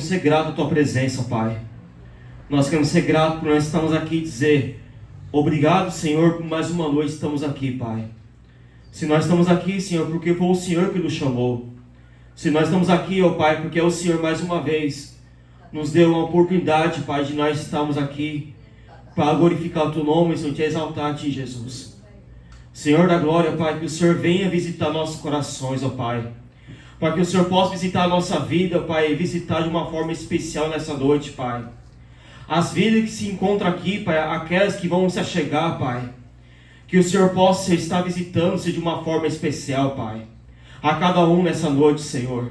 Ser grato à tua presença, Pai. Nós queremos ser gratos por nós estamos aqui e dizer obrigado, Senhor, por mais uma noite estamos aqui, Pai. Se nós estamos aqui, Senhor, porque foi o Senhor que nos chamou. Se nós estamos aqui, ó Pai, porque é o Senhor mais uma vez nos deu uma oportunidade, Pai, de nós estarmos aqui para glorificar o teu nome, Senhor, te exaltar a ti, Jesus. Senhor da glória, Pai, que o Senhor venha visitar nossos corações, ó Pai. Para que o Senhor possa visitar a nossa vida, Pai, e visitar de uma forma especial nessa noite, Pai. As vidas que se encontram aqui, Pai, aquelas que vão se achegar, Pai. Que o Senhor possa estar visitando-se de uma forma especial, Pai. A cada um nessa noite, Senhor.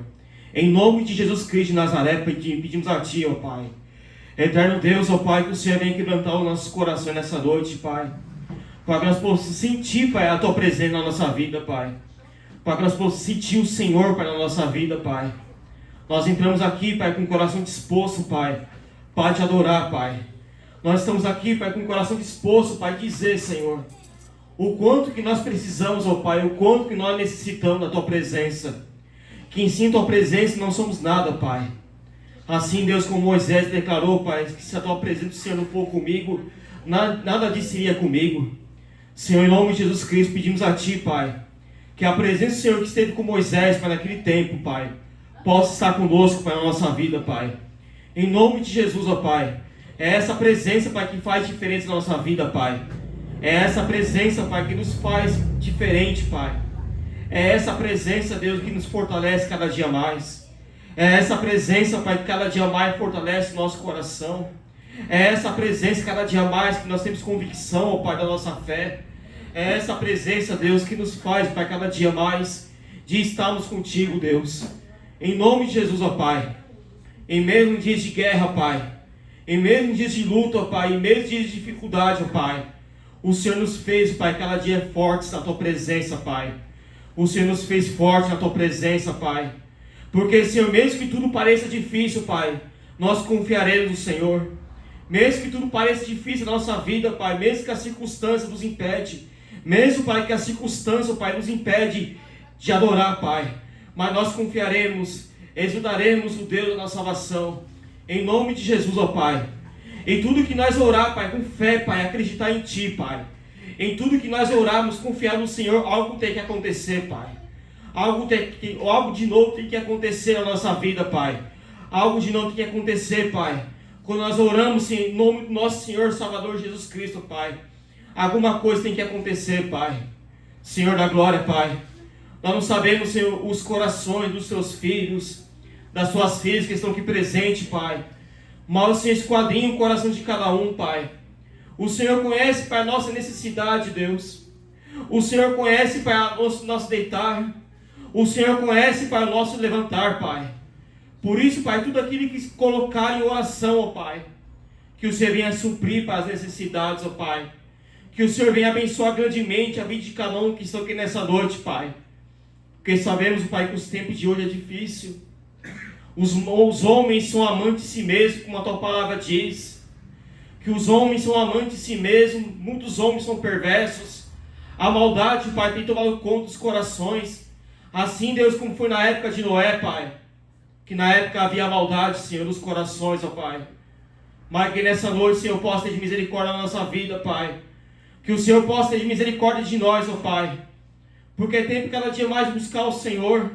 Em nome de Jesus Cristo de Nazaré, pedimos a Ti, ó Pai. Eterno Deus, ó Pai, que o Senhor venha quebrantar os nossos corações nessa noite, Pai. Para que nós possamos sentir, Pai, a Tua presença na nossa vida, Pai. Para que nós possamos sentir o Senhor, Pai, na nossa vida, Pai. Nós entramos aqui, Pai, com o coração disposto, Pai, para te adorar, Pai. Nós estamos aqui, Pai, com o coração disposto, Pai, dizer, Senhor, o quanto que nós precisamos, ó Pai, o quanto que nós necessitamos da Tua presença. Que sem Tua presença não somos nada, Pai. Assim, Deus, como Moisés declarou, Pai, que se a Tua presença, Senhor, não for comigo, nada disso iria comigo. Senhor, em nome de Jesus Cristo, pedimos a Ti, Pai, que a presença do Senhor que esteve com Moisés, Pai, naquele tempo, Pai, possa estar conosco, Pai, na nossa vida, Pai. Em nome de Jesus, ó Pai. É essa presença, Pai, que faz diferença na nossa vida, Pai. É essa presença, Pai, que nos faz diferente, Pai. É essa presença, Deus, que nos fortalece cada dia mais. É essa presença, Pai, que cada dia mais fortalece o nosso coração. É essa presença, cada dia mais, que nós temos convicção, ó Pai, da nossa fé. É essa presença, Deus, que nos faz, Pai, cada dia mais, de estarmos contigo, Deus. Em nome de Jesus, ó Pai. Em mesmo dias de guerra, Pai. Em mesmo dias de luta, ó Pai. Em mesmo dias de dificuldade, ó Pai. O Senhor nos fez, Pai, cada dia fortes na Tua presença, Pai. O Senhor nos fez fortes na Tua presença, Pai. Porque, Senhor, mesmo que tudo pareça difícil, Pai, nós confiaremos no Senhor. Mesmo que tudo pareça difícil na nossa vida, Pai, mesmo que a circunstância nos impede, mesmo, Pai, que a circunstância, Pai, nos impede de adorar, Pai, mas nós confiaremos, exultaremos o Deus da nossa salvação, em nome de Jesus, ó Pai. Em tudo que nós orar, Pai, com fé, Pai, acreditar em Ti, Pai. Em tudo que nós orarmos, confiar no Senhor, algo tem que acontecer, Pai. Algo de novo tem que acontecer na nossa vida, Pai. Algo de novo tem que acontecer, Pai. Quando nós oramos em nome do nosso Senhor Salvador Jesus Cristo, Pai. Alguma coisa tem que acontecer, Pai. Senhor da glória, Pai. Nós não sabemos, Senhor, os corações dos Teus filhos, das Suas filhas que estão aqui presentes, Pai. Mas o Senhor esquadrinha o coração de cada um, Pai. O Senhor conhece, Pai, a nossa necessidade, Deus. O Senhor conhece, Pai, o nosso deitar. O Senhor conhece, Pai, o nosso levantar, Pai. Por isso, Pai, tudo aquilo que colocar em oração, ó Pai, que o Senhor venha suprir para as necessidades, ó Pai. Que o Senhor venha abençoar grandemente a vida de cada um que estão aqui nessa noite, Pai. Porque sabemos, Pai, que os tempos de hoje é difícil. Os homens são amantes de si mesmos, como a Tua palavra diz. Que os homens são amantes de si mesmos, muitos homens são perversos. A maldade, Pai, tem tomado conta dos corações. Assim, Deus, como foi na época de Noé, Pai. Que na época havia maldade, Senhor, nos corações, ó Pai. Mas que nessa noite, Senhor, possa ter de misericórdia na nossa vida, Pai. Que o Senhor possa ter de misericórdia de nós, ó Pai. Porque é tempo cada dia mais de buscar o Senhor.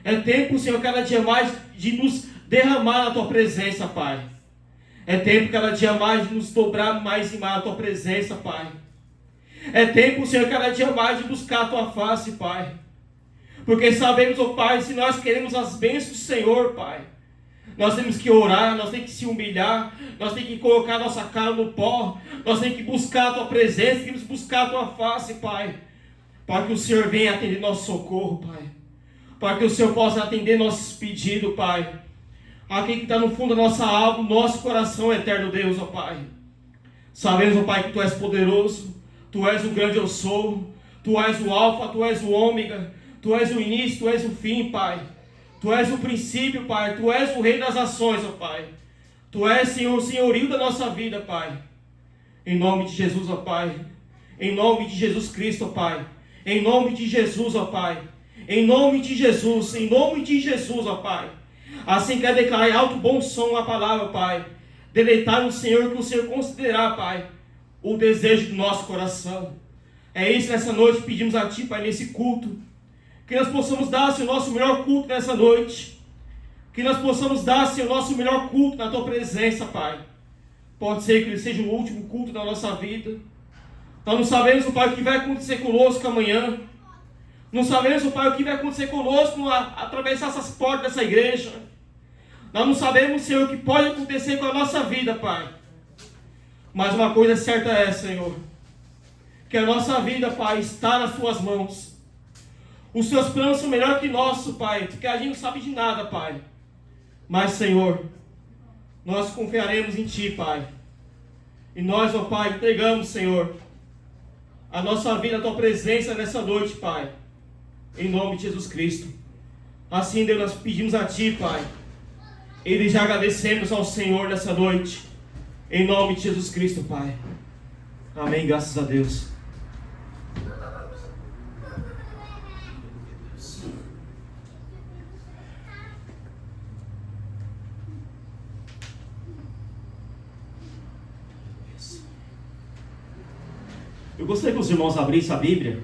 É tempo, Senhor, cada dia mais de nos derramar na Tua presença, Pai. É tempo cada dia mais de nos dobrar mais e mais na Tua presença, Pai. É tempo, Senhor, cada dia mais de buscar a Tua face, Pai. Porque sabemos, ó Pai, se nós queremos as bênçãos do Senhor, Pai, nós temos que orar, nós temos que se humilhar, nós temos que colocar nossa cara no pó, nós temos que buscar a Tua presença, temos que buscar a Tua face, Pai, para que o Senhor venha atender nosso socorro, Pai, para que o Senhor possa atender nossos pedidos, Pai, aqui que está no fundo da nossa alma, nosso coração, eterno Deus, ó Pai. Sabemos, ó Pai, que Tu és poderoso, Tu és o grande eu sou, Tu és o alfa, Tu és o ômega, Tu és o início, Tu és o fim, Pai. Tu és o princípio, Pai. Tu és o rei das ações, ó Pai. Tu és, Senhor, o senhorio da nossa vida, Pai. Em nome de Jesus, ó Pai. Em nome de Jesus Cristo, ó Pai. Em nome de Jesus, ó Pai. Em nome de Jesus, ó Pai. Assim quer declarar em alto bom som a palavra, Pai. Deleitar no Senhor, que o Senhor considerar, Pai, o desejo do nosso coração. É isso nessa noite, pedimos a Ti, Pai, nesse culto. Que nós possamos dar, Senhor, o nosso melhor culto nessa noite. Que nós possamos dar, Senhor, o nosso melhor culto na Tua presença, Pai. Pode ser que ele seja o último culto da nossa vida. Nós não sabemos, Pai, o que vai acontecer conosco amanhã. Não sabemos, Pai, o que vai acontecer conosco atravessar essas portas dessa igreja. Nós não sabemos, Senhor, o que pode acontecer com a nossa vida, Pai. Mas uma coisa certa é, Senhor, que a nossa vida, Pai, está nas Suas mãos. Os Seus planos são melhores que nossos, Pai, porque a gente não sabe de nada, Pai. Mas, Senhor, nós confiaremos em Ti, Pai. E nós, ó Pai, entregamos, Senhor, a nossa vida, a Tua presença nessa noite, Pai. Em nome de Jesus Cristo. Assim, Deus, nós pedimos a Ti, Pai. E já agradecemos ao Senhor nessa noite. Em nome de Jesus Cristo, Pai. Amém, graças a Deus. Eu gostaria que os irmãos abrissem a Bíblia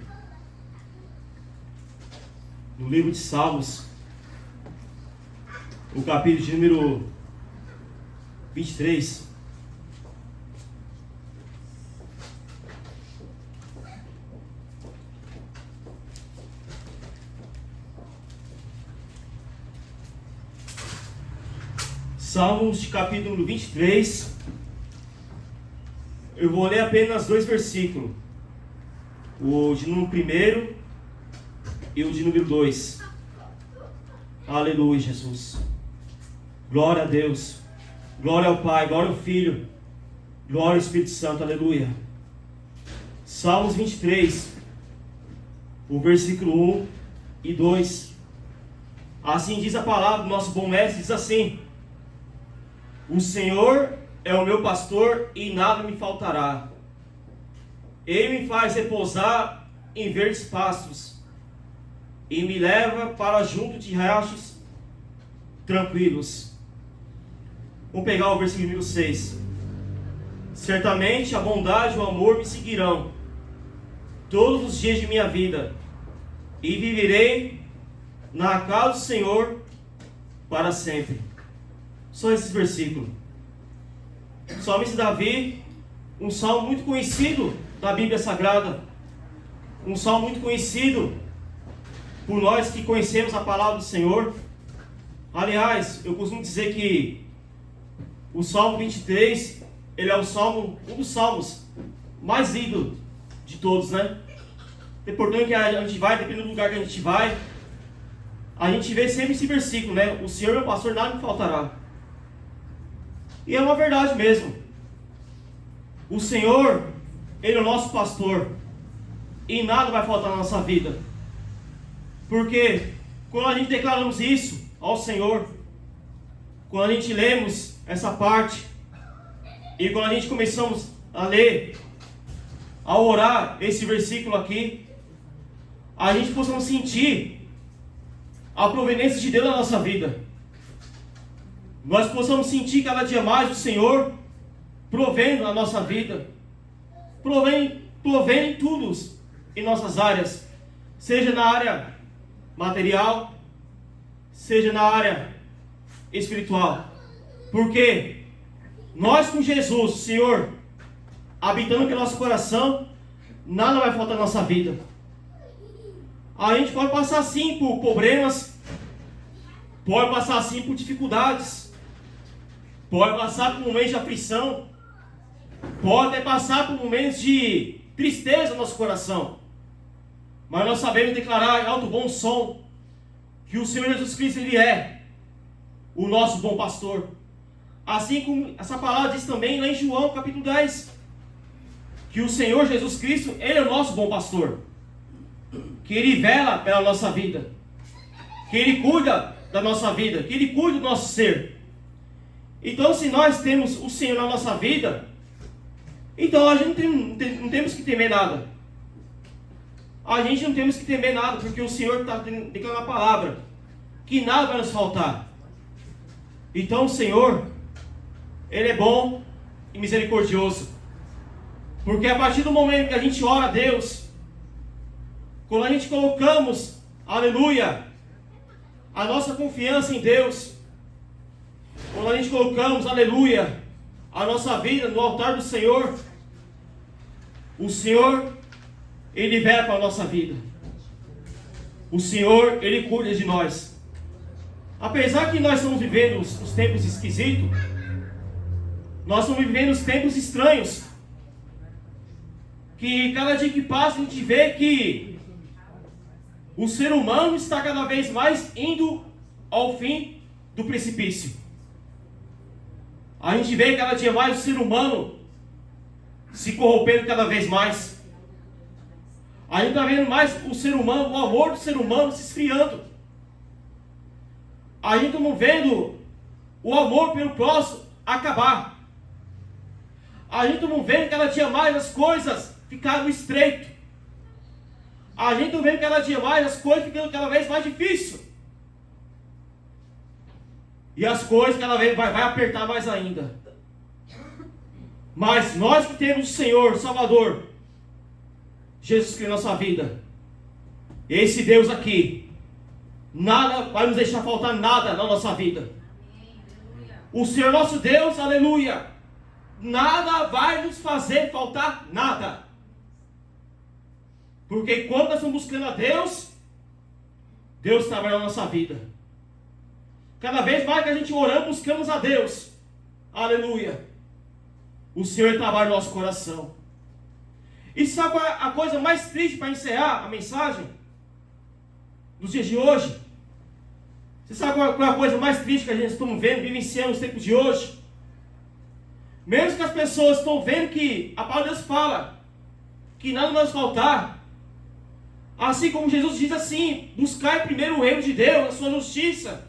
no livro de Salmos, o capítulo de número 23. Salmos, capítulo 23. Eu vou ler apenas 2 versículos. O de número 1 e o de número 2. Aleluia, Jesus. Glória a Deus. Glória ao Pai, glória ao Filho, glória ao Espírito Santo. Aleluia. Salmos 23, o versículo 1 e 2. Assim diz a palavra do nosso bom mestre, diz assim: o Senhor é o meu pastor e nada me faltará. Ele me faz repousar em verdes pastos e me leva para junto de riachos tranquilos. Vamos pegar o versículo número 6. Certamente a bondade e o amor me seguirão todos os dias de minha vida, e viverei na casa do Senhor para sempre. Só esses versículos. Salmista Davi, um salmo muito conhecido da Bíblia Sagrada, um salmo muito conhecido por nós que conhecemos a palavra do Senhor. Aliás, eu costumo dizer que o Salmo 23, ele é um dos salmos mais lidos de todos, né? Portanto, que a gente vai, dependendo do lugar que a gente vai, a gente vê sempre esse versículo, né? O Senhor é meu pastor, nada me faltará. E é uma verdade mesmo. O Senhor, Ele é o nosso pastor, e nada vai faltar na nossa vida. Porque quando a gente declaramos isso ao Senhor, quando a gente lemos essa parte, e quando a gente começamos a ler, a orar esse versículo aqui, a gente possamos sentir a providência de Deus na nossa vida. Nós possamos sentir cada dia mais o Senhor provendo na nossa vida, provendo em tudo em nossas áreas, seja na área material, seja na área espiritual. Porque nós com Jesus, o Senhor, habitando aqui no nosso coração, nada vai faltar na nossa vida. A gente pode passar sim por problemas, pode passar sim por dificuldades, pode passar por momentos de aflição, pode até passar por momentos de tristeza no nosso coração. Mas nós sabemos declarar em alto bom som que o Senhor Jesus Cristo, Ele é o nosso bom pastor. Assim como essa palavra diz também lá em João capítulo 10, que o Senhor Jesus Cristo, Ele é o nosso bom pastor, que Ele vela pela nossa vida, que Ele cuida da nossa vida, que Ele cuida do nosso ser. Então, se nós temos o Senhor na nossa vida, então a gente não temos que temer nada. A gente não temos que temer nada, porque o Senhor está declarando a palavra, que nada vai nos faltar. Então o Senhor, Ele é bom e misericordioso. Porque a partir do momento que a gente ora a Deus, quando a gente colocamos, aleluia, a nossa confiança em Deus, quando a gente colocamos, aleluia, a nossa vida no altar do Senhor, o Senhor, Ele vela para a nossa vida. O Senhor, Ele cuida de nós. Apesar que nós estamos vivendo os tempos esquisitos, nós estamos vivendo os tempos estranhos, que cada dia que passa a gente vê que o ser humano está cada vez mais indo ao fim do precipício. A gente vê cada dia mais o ser humano se corrompendo cada vez mais. A gente está vendo mais o ser humano, o amor do ser humano se esfriando. A gente está vendo o amor pelo próximo acabar. A gente está vendo cada dia mais as coisas ficando estreito. A gente está vendo cada dia mais as coisas ficando cada vez mais difíceis. E as coisas cada vez vai apertar mais ainda. Mas nós que temos o Senhor, Salvador, Jesus Cristo na nossa vida, esse Deus aqui, nada vai nos deixar faltar nada na nossa vida. O Senhor nosso Deus, aleluia, nada vai nos fazer faltar nada. Porque quando nós estamos buscando a Deus, Deus trabalha na nossa vida. Cada vez mais que a gente oramos, buscamos a Deus, aleluia, o Senhor trabalha no nosso coração. E sabe qual é a coisa mais triste para encerrar a mensagem nos dias de hoje? Você sabe qual é a coisa mais triste que a gente está vendo, vivenciando nos tempos de hoje? Mesmo que as pessoas estão vendo que a palavra de Deus fala que nada vai nos faltar, assim como Jesus diz assim: buscai primeiro o reino de Deus, a sua justiça,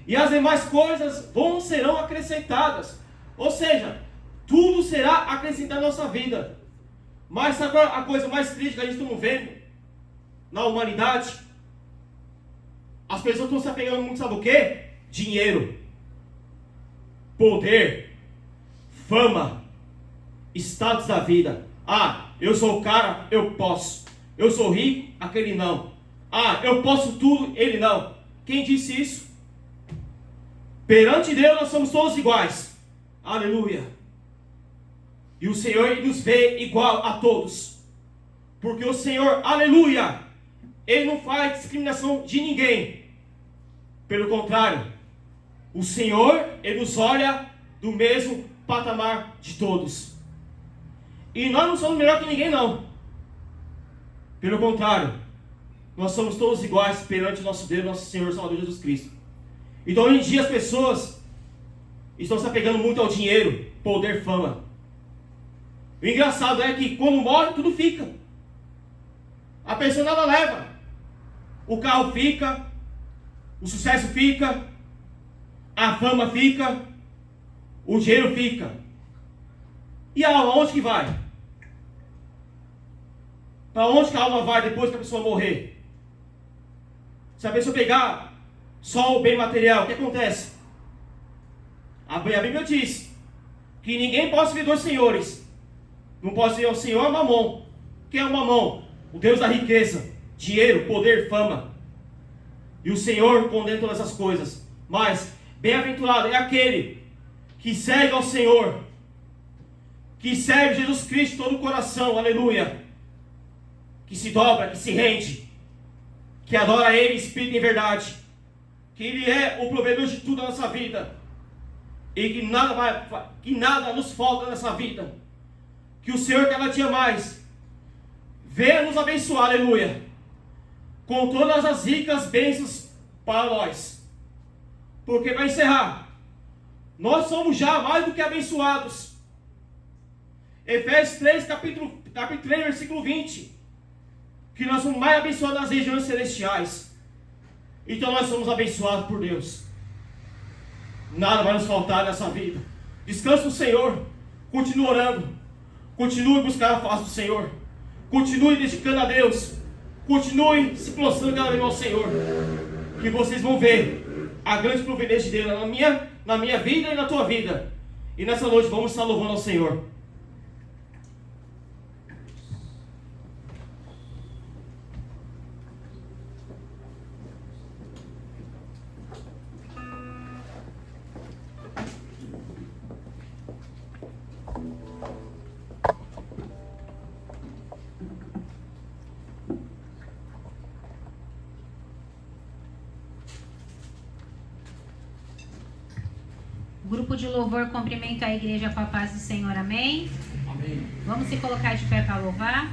e as demais coisas serão acrescentadas. Ou seja, tudo será acrescentado na nossa vida. Mas sabe qual é a coisa mais triste que a gente está vendo na humanidade? As pessoas estão se apegando muito, sabe o quê? Dinheiro, poder, fama, status da vida. Ah, eu sou o cara, eu posso. Eu sou rico, aquele não. Ah, eu posso tudo, ele não. Quem disse isso? Perante Deus nós somos todos iguais. Aleluia. E o Senhor, Ele nos vê igual a todos. Porque o Senhor, aleluia, Ele não faz discriminação de ninguém. Pelo contrário, o Senhor, Ele nos olha do mesmo patamar de todos. E nós não somos melhor que ninguém, não. Pelo contrário, nós somos todos iguais perante nosso Deus, nosso Senhor Salvador Jesus Cristo. Então hoje em dia as pessoas estão se apegando muito ao dinheiro, poder, fama. O engraçado é que quando morre tudo fica. A pessoa nada leva. O carro fica, o sucesso fica, a fama fica, o dinheiro fica. E a alma, onde que vai? Para onde que a alma vai depois que a pessoa morrer? Se a pessoa pegar só o bem material, o que acontece? A Bíblia diz que ninguém pode servir dois senhores. Não pode ser o Senhor Mamon. Quem é o Mamon? O Deus da riqueza, dinheiro, poder, fama. E o Senhor condena todas essas coisas. Mas bem-aventurado é aquele que segue ao Senhor, que serve Jesus Cristo de todo o coração, aleluia, que se dobra, que se rende, que adora Ele em espírito e em verdade, que Ele é o provedor de tudo na nossa vida, e que nada nos falta nessa vida, que o Senhor cada dia mais venha nos abençoar, aleluia, com todas as ricas bênçãos para nós. Porque para encerrar, nós somos já mais do que abençoados. Efésios 3, capítulo 3, versículo 20, que nós somos mais abençoados nas regiões celestiais. Então nós somos abençoados por Deus. Nada vai nos faltar nessa vida. Descanse no Senhor. Continue orando. Continue buscando a face do Senhor. Continue dedicando a Deus. Continue se prostrando cada vez ao Senhor. Que vocês vão ver a grande providência dele na minha vida e na tua vida. E nessa noite vamos estar louvando ao Senhor. Grupo de louvor cumprimenta a igreja com a paz do Senhor, amém? Amém. Vamos se colocar de pé para louvar?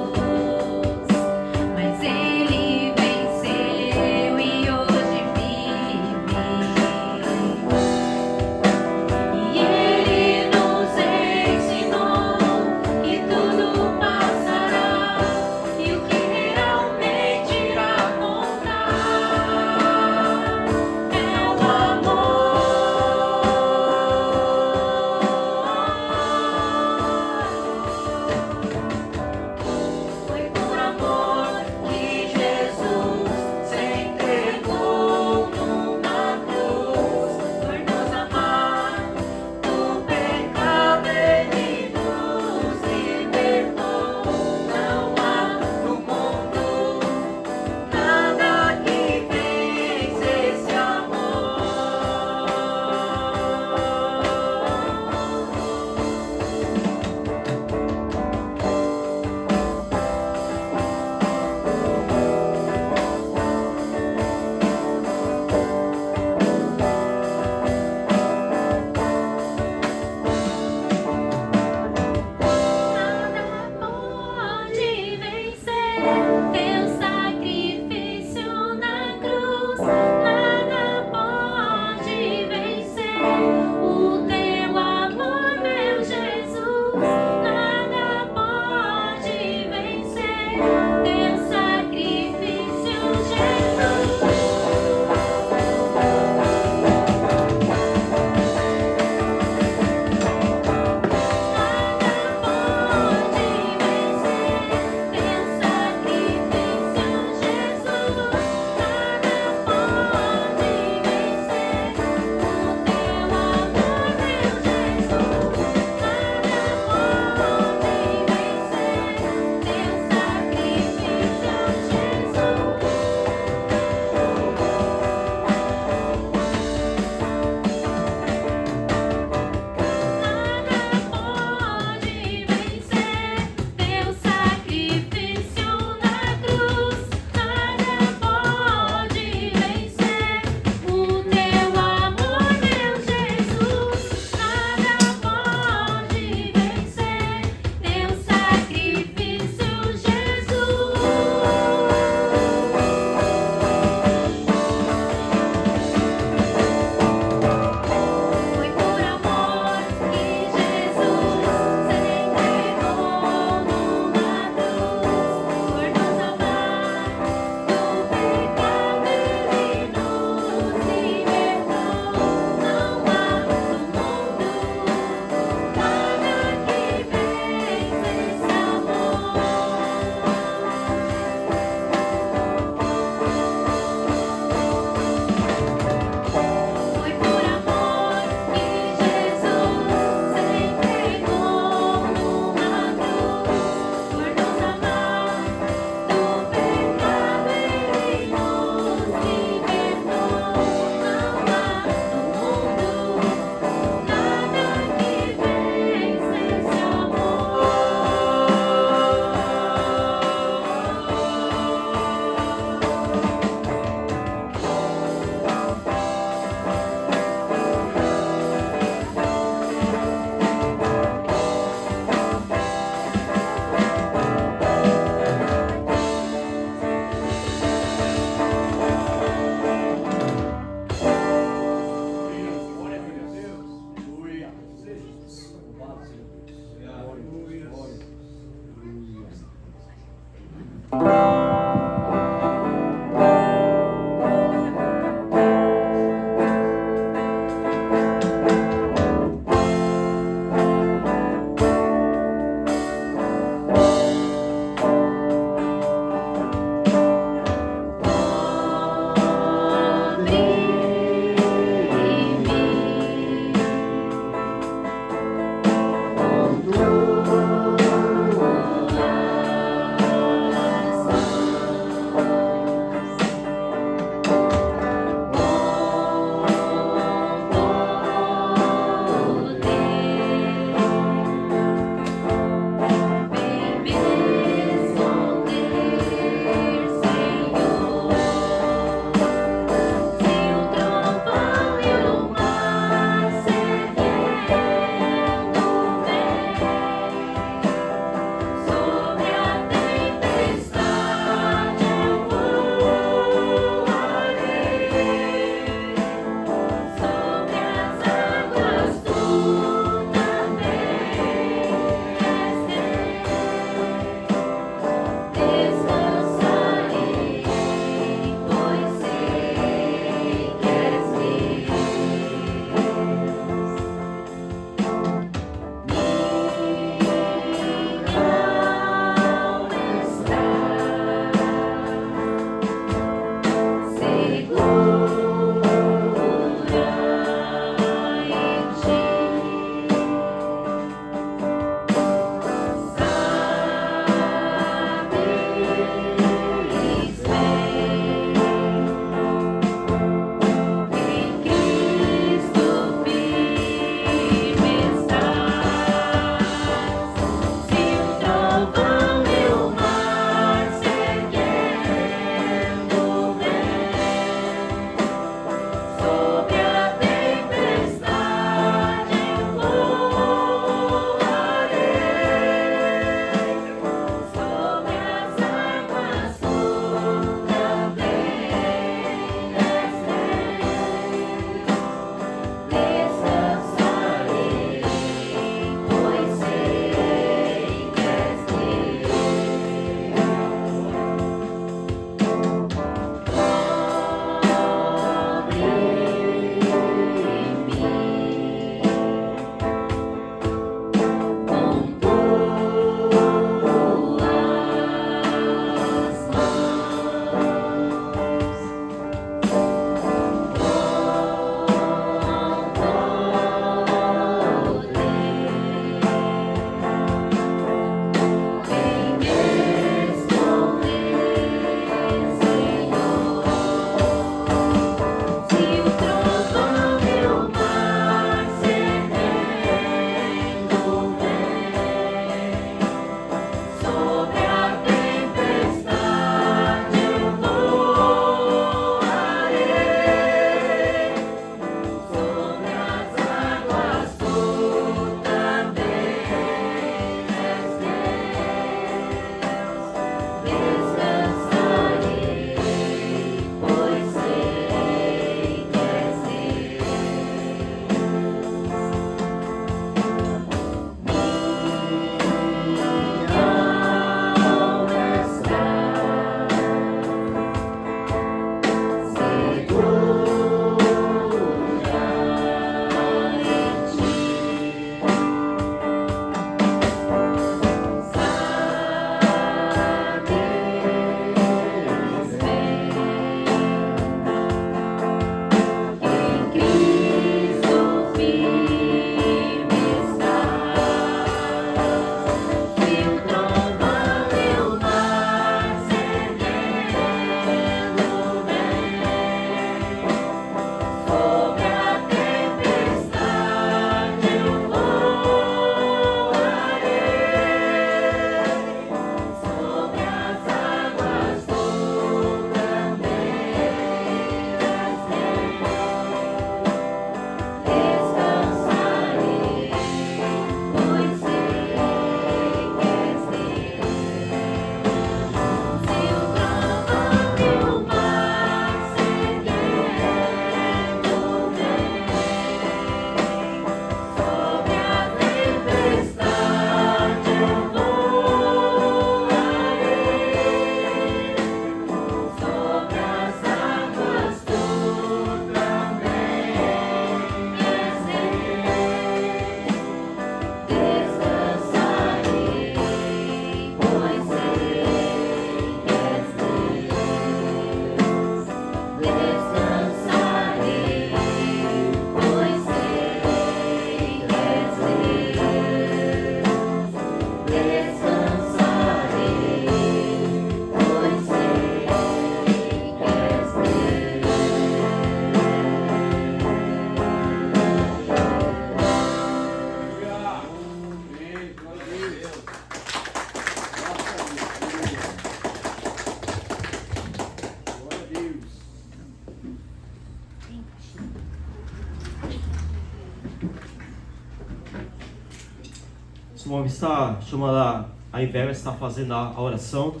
Simão está chamando a Ivete, está fazendo a oração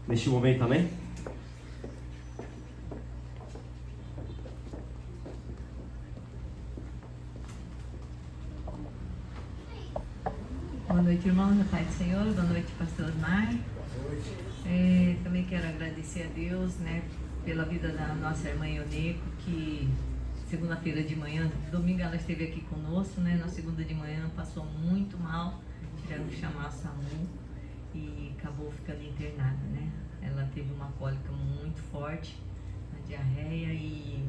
neste momento, amém? Boa noite, irmãos, na paz do Senhor. Boa noite, pastor Osmar. Também quero agradecer a Deus, né, pela vida da nossa irmã Ioneco, que segunda-feira de manhã, domingo ela esteve aqui conosco, né, na segunda de manhã passou muito mal, tivemos que chamar a SAMU e acabou ficando internada, né. Ela teve uma cólica muito forte, a diarreia e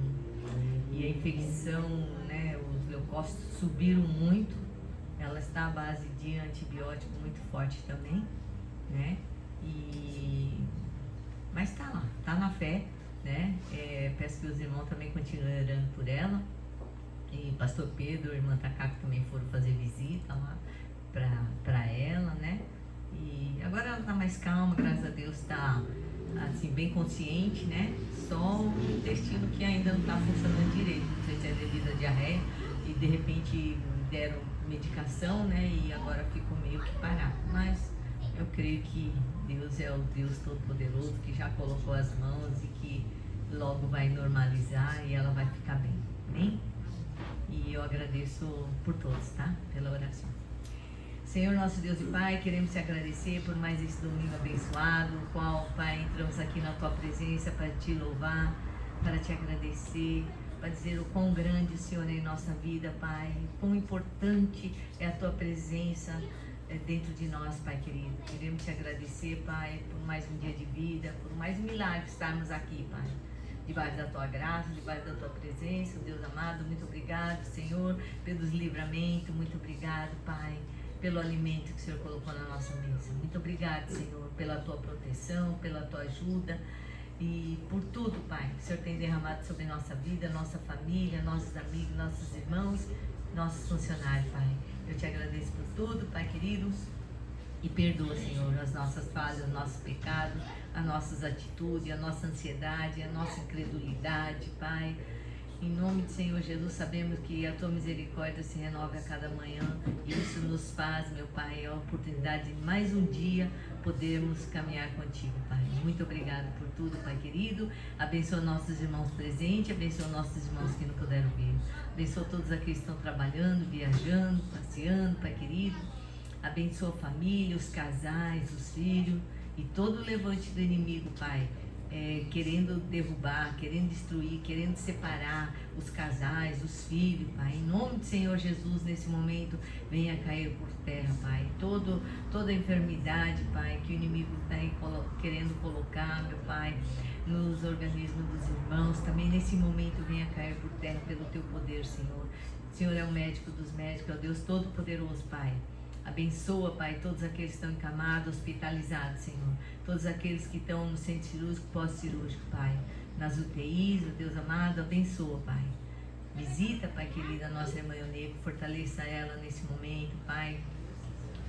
a infecção, né, os leucócitos subiram muito. Ela está à base de antibiótico muito forte também, né? Mas está lá, está na fé, né? Peço que os irmãos também continuem orando por ela. E pastor Pedro e irmã Takako também foram fazer visita lá para ela, né? E agora ela está mais calma, graças a Deus está assim, bem consciente, né? Só o intestino que ainda não está funcionando direito, não sei se é devido à diarreia e de repente deram medicação, né? E agora ficou meio que parado. Mas eu creio que Deus é o Deus Todo-Poderoso que já colocou as mãos e que logo vai normalizar e ela vai ficar bem, amém? E eu agradeço por todos, tá? Pela oração. Senhor nosso Deus e Pai, queremos te agradecer por mais esse domingo abençoado, o qual, Pai, entramos aqui na tua presença para te louvar, para te agradecer, para dizer o quão grande o Senhor é em nossa vida, Pai, quão importante é a tua presença dentro de nós, Pai querido. Queremos te agradecer, Pai, por mais um dia de vida, por mais um milagre estarmos aqui, Pai, debaixo da tua graça, debaixo da tua presença, Deus amado. Muito obrigado, Senhor, pelos livramentos, muito obrigado, Pai, pelo alimento que o Senhor colocou na nossa mesa. Muito obrigado, Senhor, pela tua proteção, pela tua ajuda e por tudo, Pai, que o Senhor tem derramado sobre nossa vida, nossa família, nossos amigos, nossos irmãos, nossos funcionários, Pai. Eu te agradeço por tudo, Pai querido, e perdoa, Senhor, as nossas falhas, os nossos pecados, as nossas atitudes, a nossa ansiedade, a nossa incredulidade, Pai. Em nome do Senhor Jesus, sabemos que a tua misericórdia se renova a cada manhã e isso nos faz, meu Pai, a oportunidade de mais um dia podermos caminhar contigo, Pai. Muito obrigado por tudo, Pai querido. Abençoa nossos irmãos presentes, abençoa nossos irmãos que não puderam vir. Abençoa todos aqueles que estão trabalhando, viajando, passeando, Pai querido. Abençoa a família, os casais, os filhos e todo o levante do inimigo, Pai. Querendo derrubar, querendo destruir, querendo separar os casais, os filhos, Pai. Em nome do Senhor Jesus, nesse momento, venha cair por terra, Pai. Toda enfermidade, Pai, que o inimigo está aí querendo colocar, meu Pai, nos organismos dos irmãos, também nesse momento venha cair por terra pelo Teu poder, Senhor. O Senhor é o médico dos médicos, é o Deus Todo-Poderoso, Pai. Abençoa, Pai, todos aqueles que estão encamados, hospitalizados, Senhor. Todos aqueles que estão no centro cirúrgico, pós-cirúrgico, Pai. Nas UTIs, oh Deus amado, abençoa, Pai. Visita, Pai querido, a nossa irmã Ioneco, fortaleça ela nesse momento, Pai.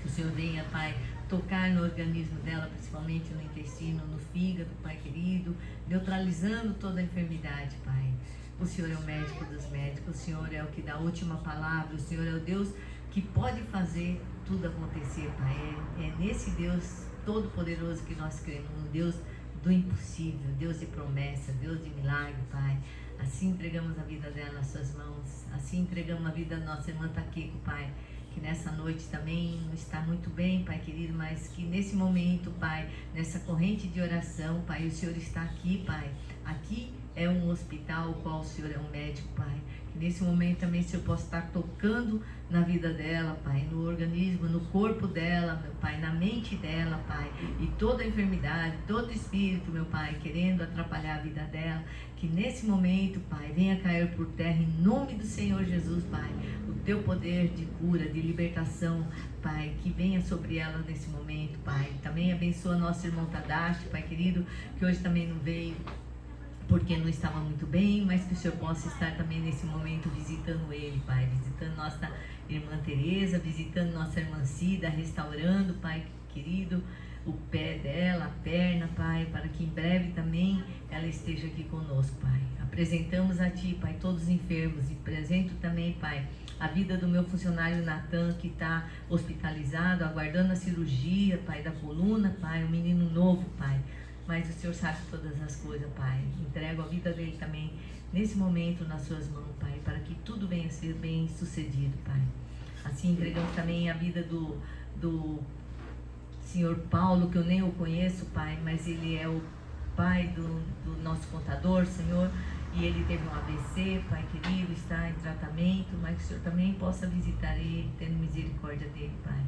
Que o Senhor venha, Pai, tocar no organismo dela, principalmente no intestino, no fígado, Pai querido, neutralizando toda a enfermidade, Pai. O Senhor é o médico dos médicos, o Senhor é o que dá a última palavra, o Senhor é o Deus que pode fazer tudo acontecer, Pai. É nesse Deus Todo-Poderoso que nós cremos, um Deus do impossível, Deus de promessa, Deus de milagre, Pai. Assim entregamos a vida dela nas suas mãos, assim entregamos a vida da nossa irmã Takeko, Pai, que nessa noite também não está muito bem, Pai querido, mas que nesse momento, Pai, nessa corrente de oração, Pai, o Senhor está aqui, Pai. Aqui é um hospital, o qual o Senhor é um médico, Pai. Que nesse momento também o Senhor possa estar tocando na vida dela, Pai, no organismo, no corpo dela, meu Pai, na mente dela, Pai. E toda enfermidade, todo espírito, meu Pai, querendo atrapalhar a vida dela, que nesse momento, Pai, venha cair por terra em nome do Senhor Jesus, Pai. O Teu poder de cura, de libertação, Pai, que venha sobre ela nesse momento, Pai. Também abençoa nosso irmão Tadashi, Pai querido, que hoje também não veio porque não estava muito bem, mas que o Senhor possa estar também nesse momento visitando ele, Pai, visitando nossa irmã Tereza, visitando nossa irmã Cida, restaurando, Pai querido, o pé dela, a perna, Pai, para que em breve também ela esteja aqui conosco, Pai. Apresentamos a Ti, Pai, todos os enfermos e apresento também, Pai, a vida do meu funcionário Natan, que está hospitalizado, aguardando a cirurgia, Pai, da coluna, Pai, um menino novo, Pai. Mas o Senhor sabe todas as coisas, Pai. Entrego a vida dele também, nesse momento, nas suas mãos, Pai, para que tudo venha a ser bem sucedido, Pai. Assim, entregamos também a vida do Senhor Paulo, que eu nem o conheço, Pai, mas ele é o pai do nosso contador, Senhor, e ele teve um AVC, Pai querido, está em tratamento, mas que o Senhor também possa visitar ele, tendo misericórdia dele, Pai.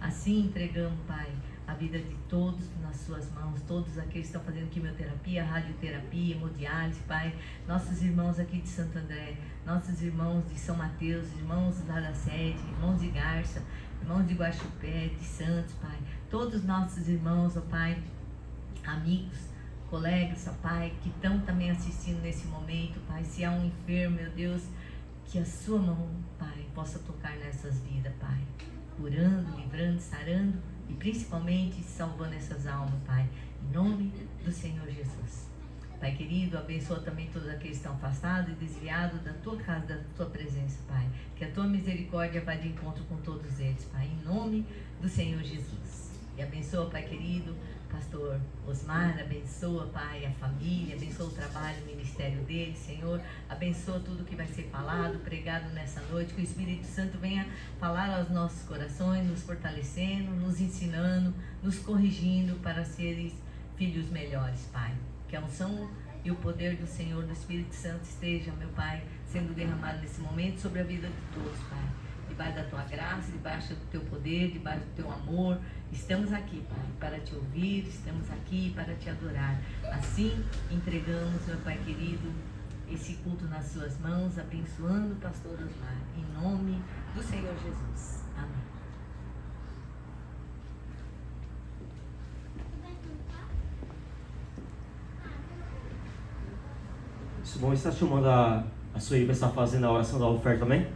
Assim entregamos, Pai, a vida de todos nas suas mãos, todos aqueles que estão fazendo quimioterapia, radioterapia, hemodiálise, Pai, nossos irmãos aqui de Santo André, nossos irmãos de São Mateus, irmãos lá da sede, irmãos de Garça, irmãos de Guaxupé, de Santos, Pai, todos nossos irmãos, ó Pai, amigos, colegas, ó Pai, que estão também assistindo nesse momento, Pai, se há um enfermo, meu Deus, que a sua mão, Pai, possa tocar nessas vidas, Pai, curando, livrando, sarando e principalmente salvando essas almas, Pai, em nome do Senhor Jesus. Pai querido, abençoa também todos aqueles que estão afastados e desviados da tua casa, da tua presença, Pai. Que a tua misericórdia vá de encontro com todos eles, Pai, em nome do Senhor Jesus. E abençoa, Pai querido, pastor Osmar, abençoa, Pai, a família, abençoa o trabalho, o ministério dele, Senhor, abençoa tudo que vai ser falado, pregado nessa noite, que o Espírito Santo venha falar aos nossos corações, nos fortalecendo, nos ensinando, nos corrigindo para seres filhos melhores, Pai. Que a unção e o poder do Senhor, do Espírito Santo esteja, meu Pai, sendo derramado nesse momento sobre a vida de todos, Pai. Debaixo da tua graça, debaixo do teu poder, debaixo do teu amor, estamos aqui, Pai, para te ouvir, estamos aqui para te adorar. Assim, entregamos, meu Pai querido, esse culto nas suas mãos, abençoando o pastor Osmar, em nome do Senhor Jesus. Amém. Simão, está chamando a Sueli para estar fazendo a oração da oferta também?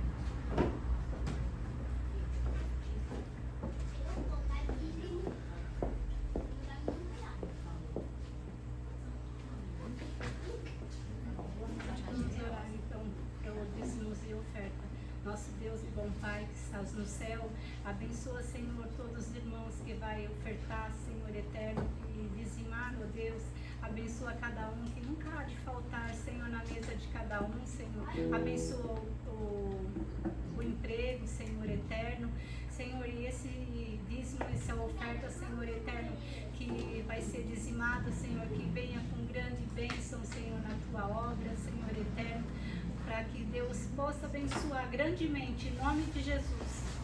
Nosso Deus e bom Pai que estás no céu, abençoa, Senhor, todos os irmãos que vai ofertar, Senhor eterno, e dizimar, ó Deus. Abençoa cada um, que nunca há de faltar, Senhor, na mesa de cada um, Senhor. Abençoa o emprego, Senhor eterno. Senhor, e esse dízimo, essa oferta, Senhor eterno, que vai ser dizimado, Senhor, que venha com grande bênção, Senhor, na tua obra, Senhor eterno, para que Deus possa abençoar grandemente, em nome de Jesus.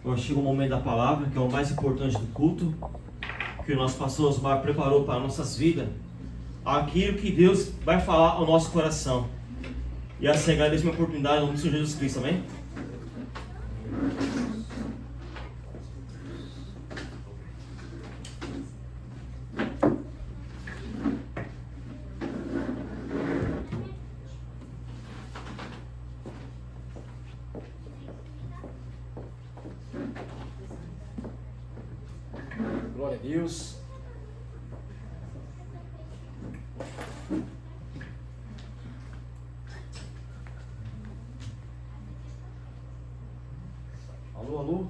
Agora chega o momento da palavra, que é o mais importante do culto, que o nosso pastor Osmar preparou para nossas vidas, aquilo que Deus vai falar ao nosso coração. E assim agradeço a minha oportunidade, em nome do Senhor Jesus Cristo, amém? Glória a Deus. Alô, alô.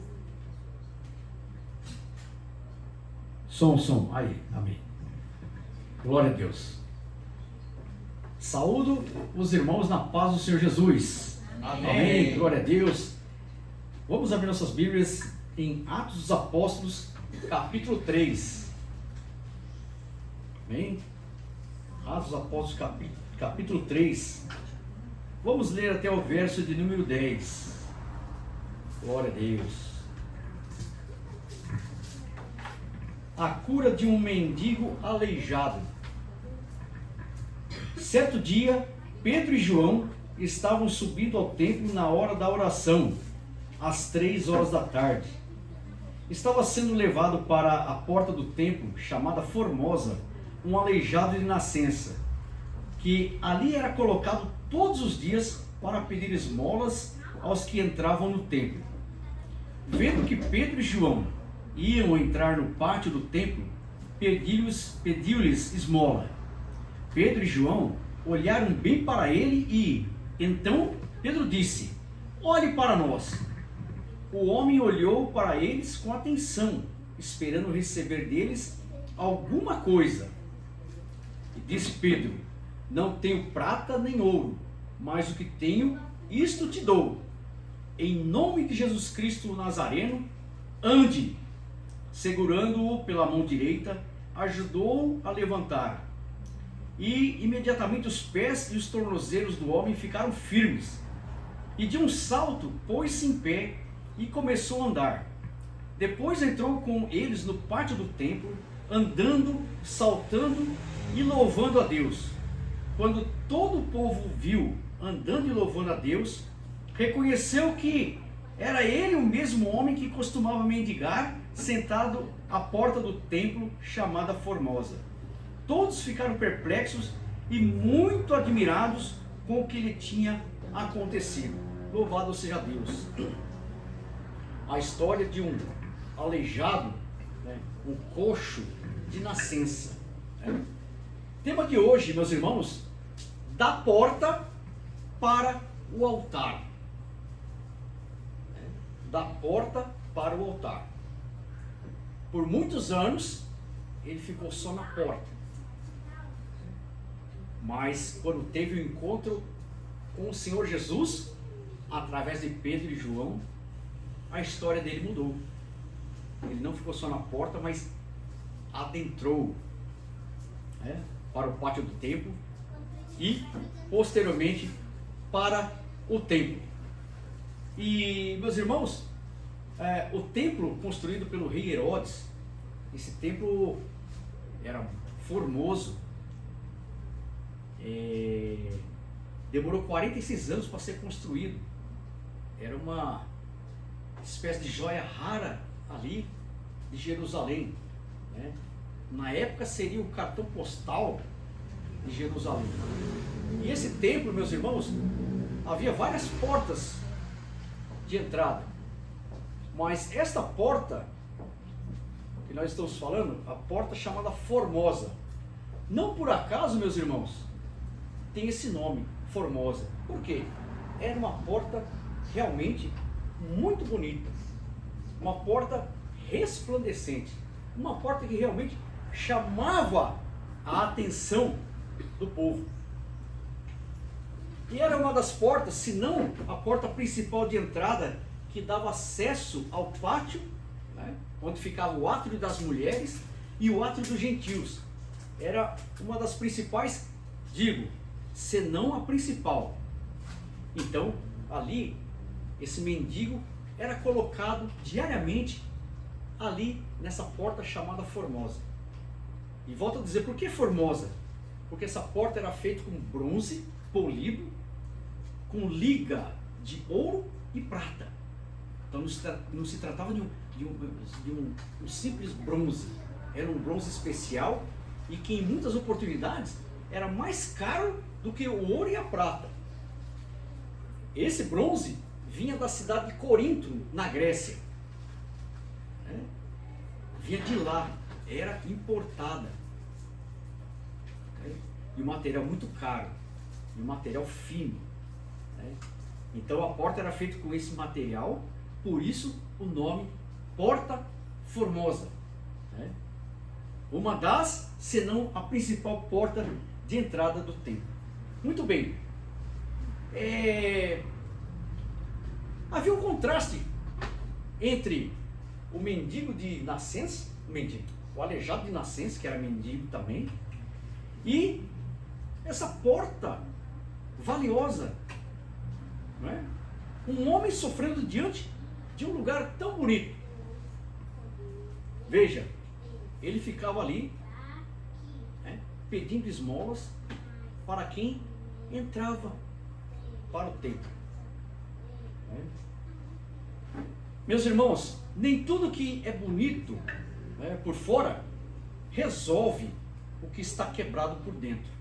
Som. Aí, amém. Glória a Deus. Saúdo os irmãos na paz do Senhor Jesus. Amém. Glória a Deus. Vamos abrir nossas Bíblias em Atos dos Apóstolos, capítulo 3. Amém? Atos dos Apóstolos, capítulo 3. Vamos ler até o verso de número 10. Glória a Deus. A cura de um mendigo aleijado. Certo dia, Pedro e João estavam subindo ao templo na hora da oração, às 3 horas da tarde. Estava sendo levado para a porta do templo, chamada Formosa, um aleijado de nascença, que ali era colocado todos os dias para pedir esmolas aos que entravam no templo. Vendo que Pedro e João iam entrar no pátio do templo, pediu-lhes esmola. Pedro e João olharam bem para ele e, então, Pedro disse: olhe para nós. O homem olhou para eles com atenção, esperando receber deles alguma coisa. E disse Pedro: não tenho prata nem ouro, mas o que tenho, isto te dou. Em nome de Jesus Cristo Nazareno, ande. Segurando-o pela mão direita, ajudou-o a levantar. E imediatamente os pés e os tornozelos do homem ficaram firmes. E de um salto pôs-se em pé e começou a andar. Depois entrou com eles no pátio do templo, andando, saltando e louvando a Deus. Quando todo o povo viu andando e louvando a Deus, reconheceu que era ele o mesmo homem que costumava mendigar, sentado à porta do templo chamada Formosa. Todos ficaram perplexos e muito admirados com o que lhe tinha acontecido. Louvado seja Deus. A história de um aleijado, né, um coxo de nascença. Né? Tema de hoje, meus irmãos, da porta para o altar. Da porta para o altar. Por muitos anos, ele ficou só na porta. Mas quando teve o encontro com o Senhor Jesus, através de Pedro e João, a história dele mudou. Ele não ficou só na porta, mas adentrou, né, para o pátio do templo e posteriormente para o templo. E, meus irmãos, o templo construído pelo rei Herodes, esse templo era formoso, demorou 46 anos para ser construído. Era uma espécie de joia rara ali de Jerusalém, né? Na época seria o cartão postal de Jerusalém. E esse templo, meus irmãos, havia várias portas de entrada, mas esta porta que nós estamos falando, a porta chamada Formosa, não por acaso, meus irmãos, tem esse nome, Formosa. Por quê? Era uma porta realmente muito bonita, uma porta resplandecente, uma porta que realmente chamava a atenção do povo. E era uma das portas, se não a porta principal de entrada, que dava acesso ao pátio, né, onde ficava o átrio das mulheres e o átrio dos gentios. Era uma das principais, digo, se não a principal. Então, ali, esse mendigo era colocado diariamente ali nessa porta chamada Formosa. E volto a dizer, por que Formosa? Porque essa porta era feita com bronze polido, com liga de ouro e prata. Então não se tratava de um simples bronze, era um bronze especial e que em muitas oportunidades era mais caro do que o ouro e a prata. Esse bronze vinha da cidade de Corinto, na Grécia. Vinha de lá, era importada. E o material muito caro, e o material fino. Então a porta era feita com esse material, por isso o nome Porta Formosa. Uma das, se não a principal porta de entrada do templo. Muito bem. Havia um contraste entre o mendigo de nascença, o aleijado de nascença, que era mendigo também, e essa porta valiosa, não é? Um homem sofrendo diante de um lugar tão bonito. Veja, ele ficava ali, pedindo esmolas para quem entrava para o templo. Meus irmãos, nem tudo que é bonito por fora resolve o que está quebrado por dentro.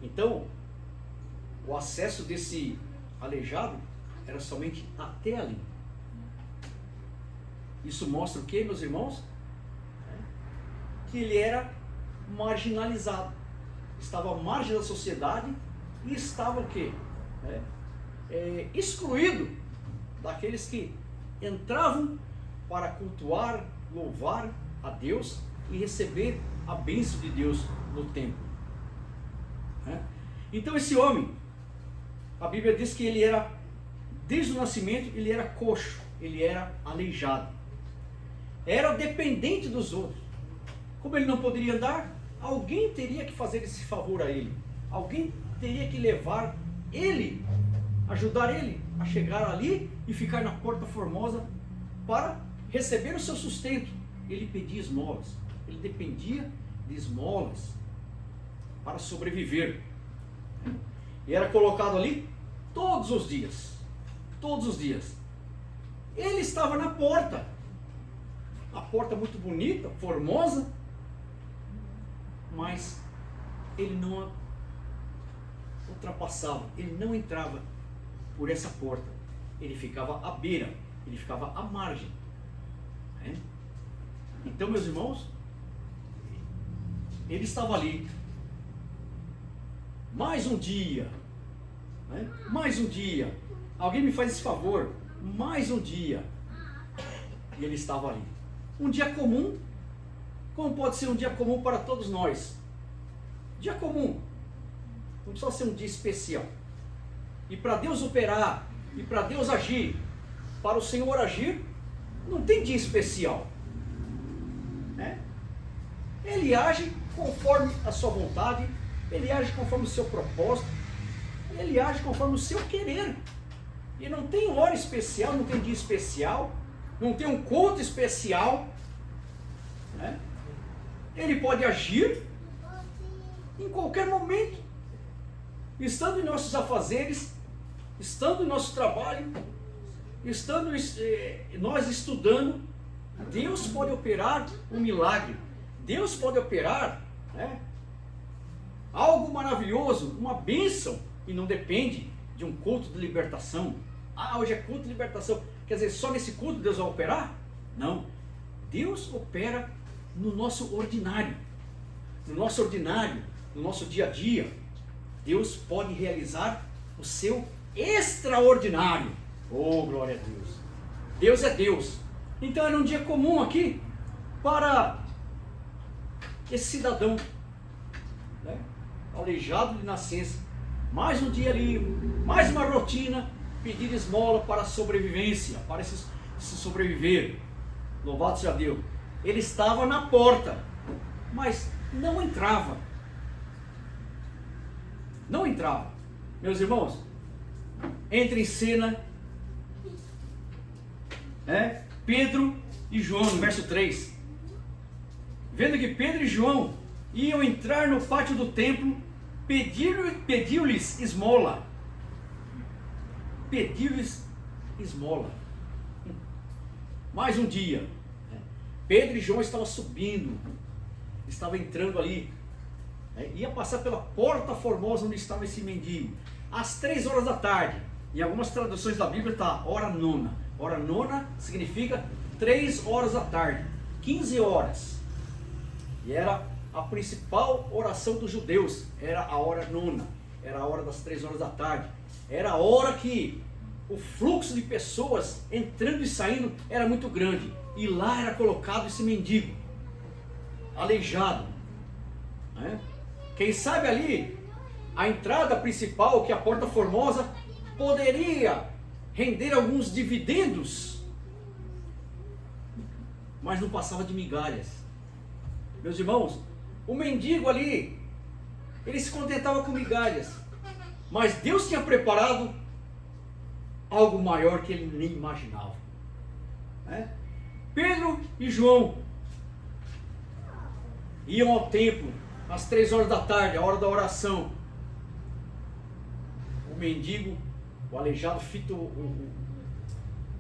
Então, o acesso desse aleijado era somente até ali. Isso mostra o que, meus irmãos? Que ele era marginalizado, estava à margem da sociedade e estava o quê? Excluído daqueles que entravam para cultuar, louvar a Deus e receber a bênção de Deus no templo. Então esse homem, a Bíblia diz que ele era, desde o nascimento, ele era coxo, ele era aleijado, era dependente dos outros. Como ele não poderia andar, alguém teria que fazer esse favor a ele, alguém teria que levar ele, ajudar ele a chegar ali e ficar na Porta Formosa para receber o seu sustento. Ele pedia esmolas, ele dependia de esmolas para sobreviver. E era colocado ali todos os dias. Todos os dias. Ele estava na porta. A porta muito bonita, formosa. Mas ele não ultrapassava, ele não entrava por essa porta. Ele ficava à beira, ele ficava à margem. Então, meus irmãos, ele estava ali. Mais um dia, mais um dia, alguém me faz esse favor, mais um dia, e ele estava ali. Um dia comum, como pode ser um dia comum para todos nós? Dia comum, não precisa ser um dia especial. E para Deus operar, e para Deus agir, para o Senhor agir, não tem dia especial. Ele age conforme a sua vontade, ele age conforme o seu propósito, ele age conforme o seu querer. E não tem hora especial, não tem dia especial, não tem um culto especial. Ele pode agir em qualquer momento, estando em nossos afazeres, estando em nosso trabalho, estando nós estudando. Deus pode operar um milagre, Deus pode operar algo maravilhoso, uma bênção, e não depende de um culto de libertação. Hoje é culto de libertação, quer dizer, só nesse culto Deus vai operar? Não, Deus opera no nosso ordinário, no nosso dia a dia. Deus pode realizar o seu extraordinário. Oh, glória a Deus! Deus é Deus. Então era um dia comum aqui para esse cidadão, aleijado de nascença. Mais um dia ali, mais uma rotina, pedir esmola para a sobrevivência, para se sobreviver. Louvado seja Deus. Ele estava na porta, mas não entrava. Não entrava. Meus irmãos, entra em cena Pedro e João, no verso 3. Vendo que Pedro e João iam entrar no pátio do templo, pediu-lhes esmola. Pediu-lhes esmola. Mais um dia, Pedro e João estavam subindo, estavam entrando ali, ia passar pela porta formosa onde estava esse mendigo, às 3 horas da tarde. Em algumas traduções da Bíblia está hora nona. Hora nona significa 3 horas da tarde, 15 horas. E era a principal oração dos judeus, era a hora nona, era a hora das 3 horas da tarde. Era a hora que o fluxo de pessoas entrando e saindo era muito grande. E lá era colocado esse mendigo, aleijado. Quem sabe ali, a entrada principal, que é a porta formosa, poderia render alguns dividendos, mas não passava de migalhas. Meus irmãos, o mendigo ali, ele se contentava com migalhas, mas Deus tinha preparado algo maior que ele nem imaginava. Pedro e João iam ao templo às 3 horas da tarde, a hora da oração. O mendigo, o aleijado, fita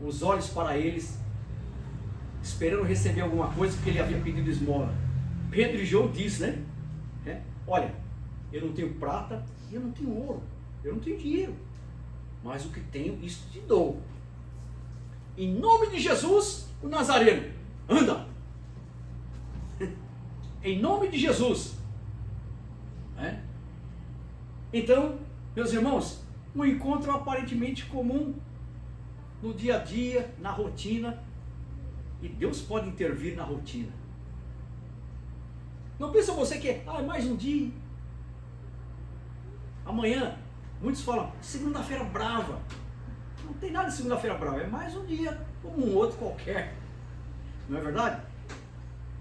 os olhos para eles, esperando receber alguma coisa, porque ele havia pedido esmola. Pedro e João disse, olha, eu não tenho prata e eu não tenho ouro, eu não tenho dinheiro, mas o que tenho, isso te dou. Em nome de Jesus, o Nazareno, anda! Em nome de Jesus. Então, meus irmãos, um encontro aparentemente comum no dia a dia, na rotina, e Deus pode intervir na rotina. Não pensa você que é mais um dia. Amanhã, muitos falam, segunda-feira brava. Não tem nada de segunda-feira brava, é mais um dia como um outro qualquer. Não é verdade?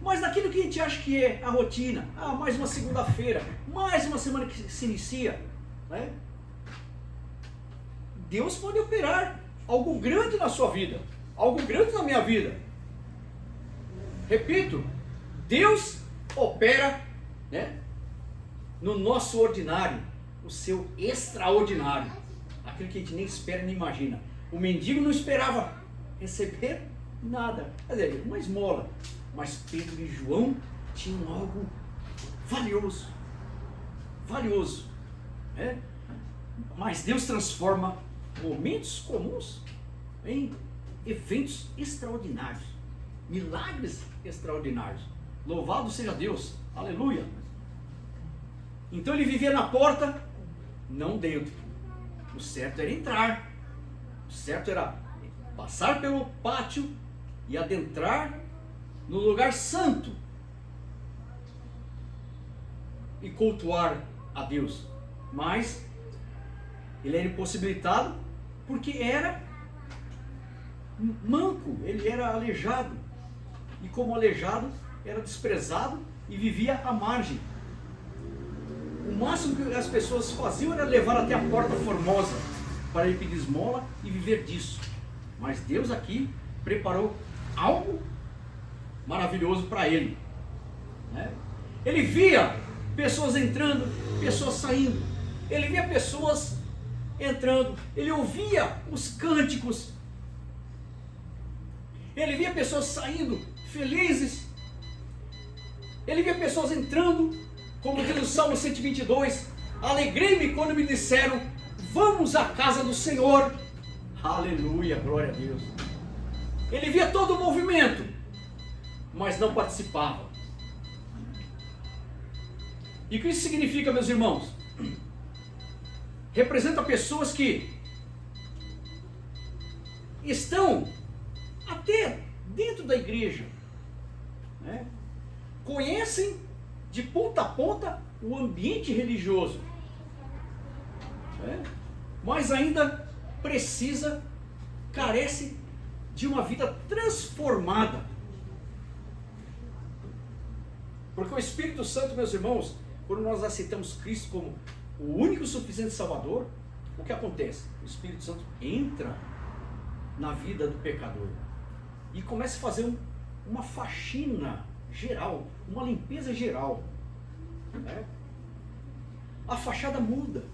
Mas naquilo que a gente acha que é a rotina, mais uma segunda-feira, mais uma semana que se inicia, Deus pode operar algo grande na sua vida, algo grande na minha vida. Repito, Deus opera no nosso ordinário, o seu extraordinário, aquilo que a gente nem espera nem imagina. O mendigo não esperava receber nada, quer dizer, uma esmola, mas Pedro e João tinham algo valioso, mas Deus transforma momentos comuns em eventos extraordinários, milagres extraordinários. Louvado seja Deus, aleluia. Então ele vivia na porta, não dentro. O certo era entrar, o certo era passar pelo pátio e adentrar no lugar santo e cultuar a Deus. Mas ele era impossibilitado porque era manco, ele era aleijado, e como aleijado era desprezado e vivia à margem. O máximo que as pessoas faziam era levar até a porta formosa para ele pedir esmola e viver disso. Mas Deus aqui preparou algo maravilhoso para ele. Ele via pessoas entrando, pessoas saindo. Ele via pessoas entrando, ele ouvia os cânticos. Ele via pessoas saindo felizes. Ele via pessoas entrando, como diz o Salmo 122, alegrei-me quando me disseram, vamos à casa do Senhor. Aleluia, glória a Deus. Ele via todo o movimento, mas não participava. E o que isso significa, meus irmãos? Representa pessoas que estão até dentro da igreja, conhecem de ponta a ponta o ambiente religioso, mas ainda carece de uma vida transformada. Porque o Espírito Santo, meus irmãos, quando nós aceitamos Cristo como o único e suficiente Salvador, o que acontece? O Espírito Santo entra na vida do pecador. e começa a fazer uma faxina geral, uma limpeza geral. Né? A fachada muda.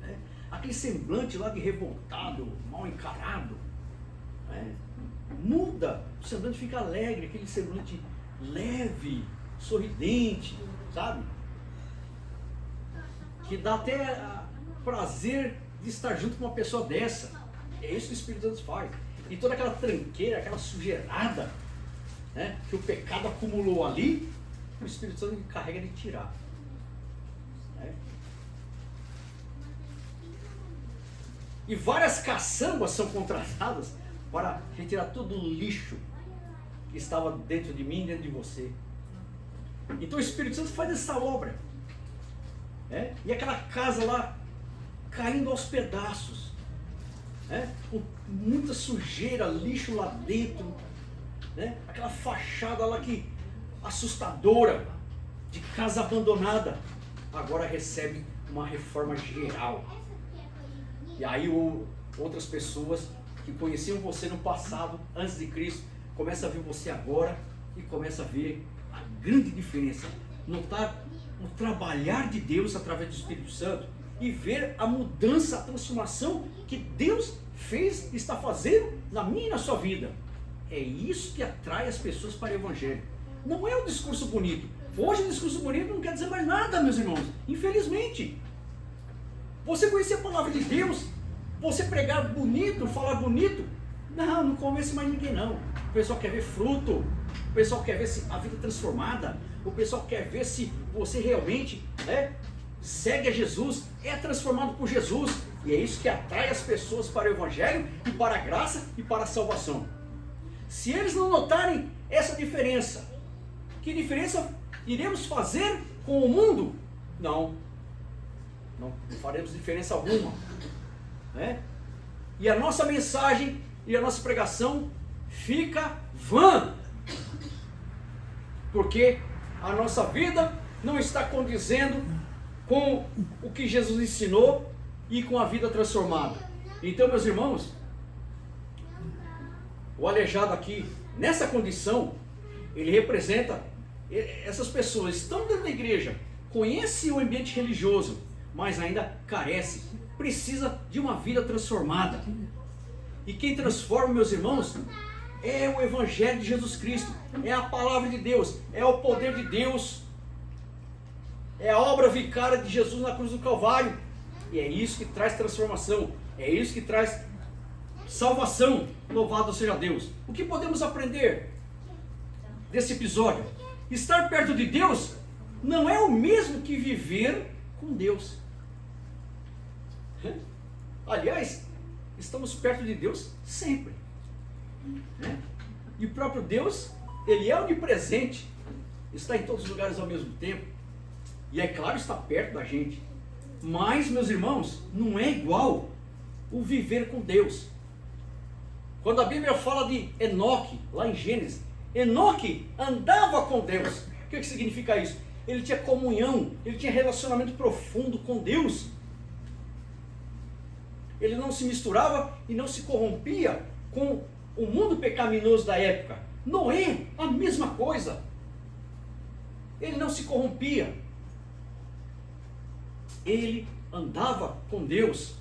Né? Aquele semblante lá de revoltado, mal encarado, né? Muda. O semblante fica alegre, aquele semblante leve, sorridente, sabe? Que dá até prazer de estar junto com uma pessoa dessa. É isso que o Espírito Santo faz. E toda aquela tranqueira, aquela sujeirada, né, que o pecado acumulou ali, o Espírito Santo carrega de tirar. Né? E várias caçambas são contratadas para retirar todo o lixo que estava dentro de mim, dentro de você. Então o Espírito Santo faz essa obra. Né? E aquela casa lá caindo aos pedaços. Né? Com muita sujeira, lixo lá dentro. Né? Aquela fachada lá que assustadora, de casa abandonada, agora recebe uma reforma geral. E aí outras pessoas que conheciam você no passado, antes de Cristo, começam a ver você agora e começam a ver a grande diferença, notar o trabalhar de Deus através do Espírito Santo e ver a mudança, a transformação que Deus fez e está fazendo na minha e na sua vida. É isso que atrai as pessoas para o Evangelho. Não é um discurso bonito. Hoje o discurso bonito não quer dizer mais nada, meus irmãos. Infelizmente. Você conhecer a palavra de Deus, você pregar bonito, falar bonito, não convence mais ninguém não. O pessoal quer ver fruto, o pessoal quer ver a vida transformada, o pessoal quer ver se você realmente segue a Jesus, é transformado por Jesus. E é isso que atrai as pessoas para o Evangelho e para a graça e para a salvação. Se eles não notarem essa diferença, que diferença iremos fazer com o mundo? Não faremos diferença alguma. Né? E a nossa mensagem e a nossa pregação fica vã, porque a nossa vida não está condizendo com o que Jesus ensinou e com a vida transformada. Então, meus irmãos, o aleijado aqui, nessa condição, ele representa essas pessoas que estão dentro da igreja, conhecem o ambiente religioso, mas ainda carece, precisa de uma vida transformada. E quem transforma, meus irmãos, é o Evangelho de Jesus Cristo, é a palavra de Deus, é o poder de Deus, é a obra vicária de Jesus na cruz do Calvário. E é isso que traz transformação, é isso que traz salvação. Louvado seja Deus. O que podemos aprender desse episódio? Estar perto de Deus não é o mesmo que viver com Deus. Aliás, estamos perto de Deus sempre. E o próprio Deus, Ele é onipresente, está em todos os lugares ao mesmo tempo. E é claro, está perto da gente. Mas, meus irmãos, não é igual o viver com Deus. Quando a Bíblia fala de Enoque, lá em Gênesis, Enoque andava com Deus. O que significa isso? Ele tinha comunhão, ele tinha relacionamento profundo com Deus. Ele não se misturava e não se corrompia com o mundo pecaminoso da época. Noé, a mesma coisa. Ele não se corrompia. Ele andava com Deus.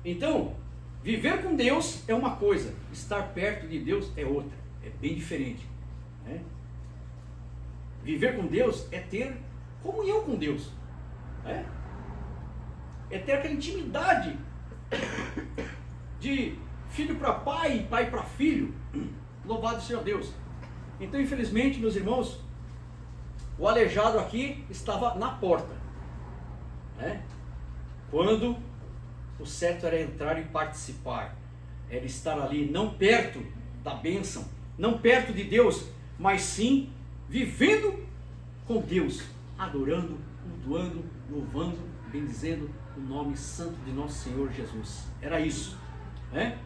Então, viver com Deus é uma coisa, estar perto de Deus é outra, é bem diferente. Né? Viver com Deus é ter comunhão com Deus. Né? É ter aquela intimidade de filho para pai e pai para filho. Louvado seja Deus. Então, infelizmente, meus irmãos, o aleijado aqui estava na porta. Né? Quando o certo era entrar e participar, era estar ali, não perto da bênção, não perto de Deus, mas sim vivendo com Deus, adorando, cultuando, louvando, bendizendo o nome santo de nosso Senhor Jesus. Era isso. Né?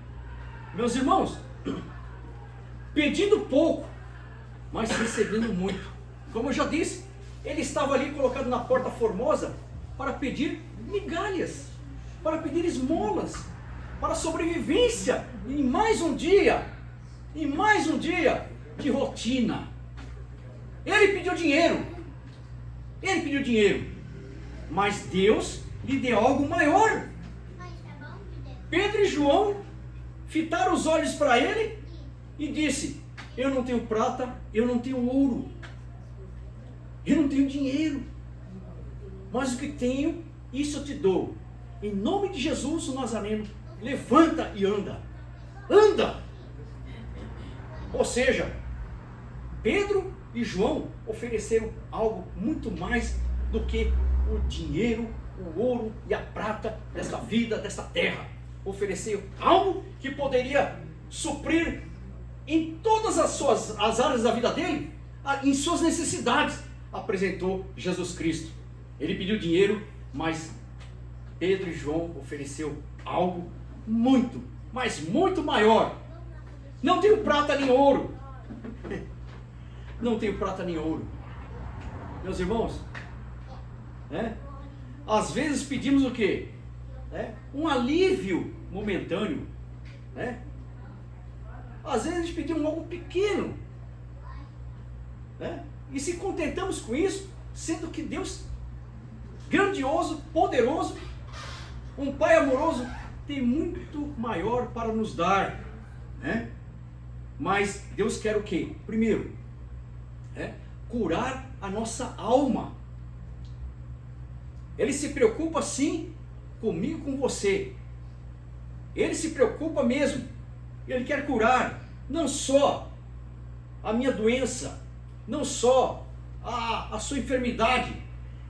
Meus irmãos, pedindo pouco, mas recebendo muito. Como eu já disse, ele estava ali colocado na porta formosa para pedir migalhas, para pedir esmolas, para sobrevivência em mais um dia. em mais um dia de rotina. Ele pediu dinheiro. Ele pediu dinheiro. Mas Deus lhe deu algo maior. Pedro e João fitaram os olhos para ele e disse: eu não tenho prata, eu não tenho ouro, eu não tenho dinheiro, mas o que tenho, isso eu te dou. Em nome de Jesus o Nazareno, levanta e anda. Anda! Ou seja, Pedro e João ofereceram algo muito mais do que o dinheiro, o ouro e a prata desta vida, desta terra. Ofereceram algo que poderia suprir em todas as áreas da vida dele, em suas necessidades. Apresentou Jesus Cristo. Ele pediu dinheiro, mas Pedro e João ofereceu algo muito, mas muito maior. Não tenho prata nem ouro. Não tenho prata nem ouro. Meus irmãos, às vezes pedimos o quê? Um alívio momentâneo. Às vezes a gente pedimos algo pequeno. E se contentamos com isso, sendo que Deus, grandioso, poderoso, um Pai amoroso, tem muito maior para nos dar. Mas Deus quer o quê? Primeiro, curar a nossa alma. Ele se preocupa sim comigo, com você. Ele se preocupa mesmo. Ele quer curar não só a minha doença, não só a sua enfermidade.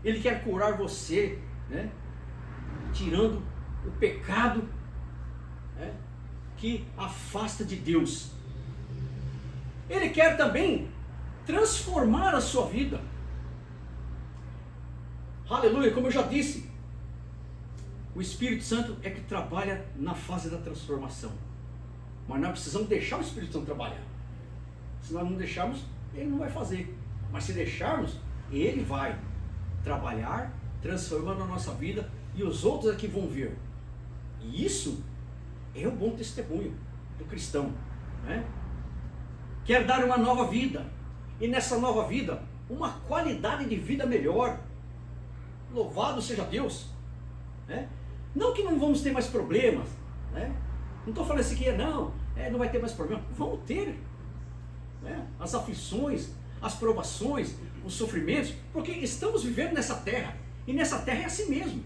Ele quer curar você, tirando o pecado que afasta de Deus. Ele quer também transformar a sua vida. Aleluia, como eu já disse, o Espírito Santo é que trabalha na fase da transformação. Mas nós precisamos deixar o Espírito Santo trabalhar. Se nós não deixarmos, ele não vai fazer. Mas se deixarmos, ele vai trabalhar, transformando a nossa vida, e os outros aqui vão ver. E isso é o bom testemunho do cristão. Quer dar uma nova vida. E nessa nova vida, uma qualidade de vida melhor. Louvado seja Deus. Não que não vamos ter mais problemas. Não estou falando assim que não vai ter mais problemas. Vamos ter. As aflições, as provações, os sofrimentos, porque estamos vivendo nessa terra. E nessa terra é assim mesmo.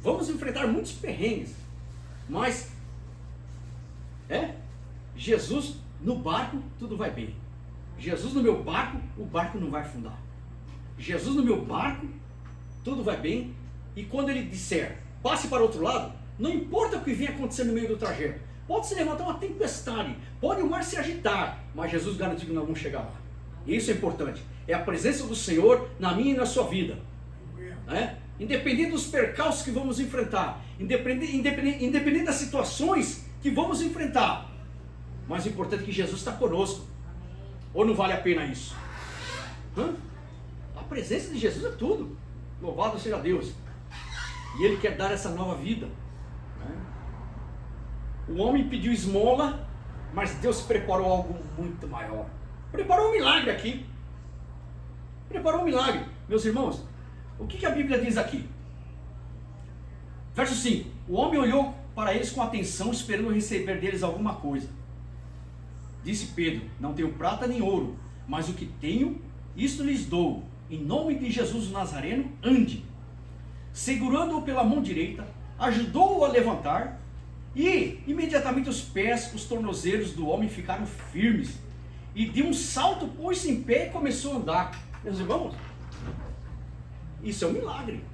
Vamos enfrentar muitos perrengues. Mas Jesus no barco, tudo vai bem. Jesus no meu barco, o barco não vai afundar. Jesus no meu barco, tudo vai bem. E quando ele disser, passe para o outro lado, não importa o que venha acontecer no meio do trajeto. Pode se levantar uma tempestade, pode o mar se agitar, mas Jesus garantiu que nós vamos chegar lá. Isso é importante. É a presença do Senhor na minha e na sua vida. Independente dos percalços que vamos enfrentar, independente das situações que vamos enfrentar, mas o importante é que Jesus está conosco. Ou não vale a pena isso? A presença de Jesus é tudo. Louvado seja Deus. E Ele quer dar essa nova vida. O homem pediu esmola, mas Deus preparou algo muito maior. Preparou um milagre aqui. Preparou um milagre. Meus irmãos, o que a Bíblia diz aqui? Verso 5. O homem olhou para eles com atenção, esperando receber deles alguma coisa. Disse Pedro, não tenho prata nem ouro, mas o que tenho, isto lhes dou. Em nome de Jesus o Nazareno, ande. Segurando-o pela mão direita, ajudou-o a levantar, e imediatamente os pés, os tornozelos do homem ficaram firmes. E de um salto pôs-se em pé e começou a andar. Meus irmãos, isso é um milagre.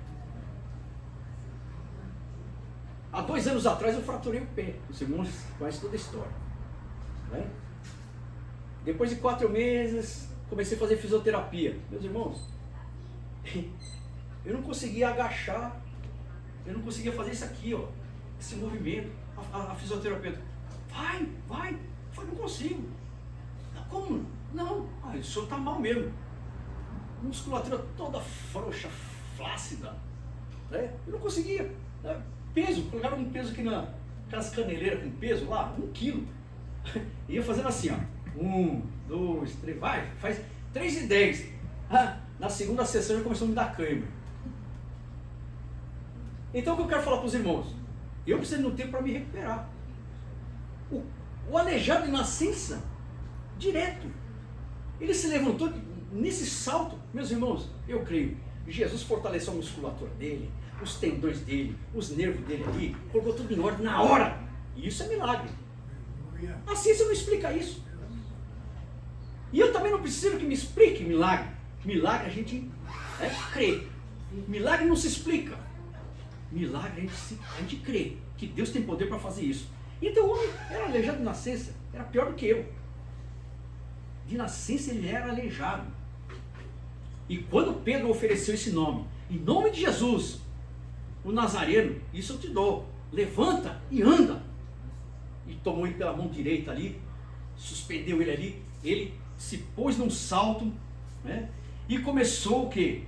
Há 2 anos atrás eu fraturei o pé. Os irmãos conhecem toda a história. Depois de 4 meses, comecei a fazer fisioterapia. Meus irmãos, eu não conseguia agachar, eu não conseguia fazer isso aqui, esse movimento. A fisioterapeuta, vai, eu falei, não consigo. Como? Não, o senhor está mal mesmo. Musculatura toda frouxa, flácida. Eu não conseguia. Peso, colocaram um peso aqui naquelas caneleiras com peso lá, 1 quilo. Ia fazendo assim, ó. 1, 2, 3, vai, faz 3 e 10. Ah, na segunda sessão já começou a me dar cãibra. Então o que eu quero falar para os irmãos? Eu preciso de um tempo para me recuperar. O aleijado de nascença, direto, ele se levantou nesse salto. Meus irmãos, eu creio, Jesus fortaleceu a musculatura dele, os tendões dele, os nervos dele ali, colocou tudo em ordem na hora. E isso é milagre. A ciência não explica isso. E eu também não preciso que me explique milagre. Milagre a gente crê. Milagre não se explica. Milagre a gente crê que Deus tem poder para fazer isso. Então o homem era aleijado de nascença, era pior do que eu. De nascença ele era aleijado. E quando Pedro ofereceu esse nome, em nome de Jesus, o Nazareno, isso eu te dou, levanta e anda. E tomou ele pela mão direita ali, suspendeu ele ali, ele se pôs num salto, né? E começou o quê?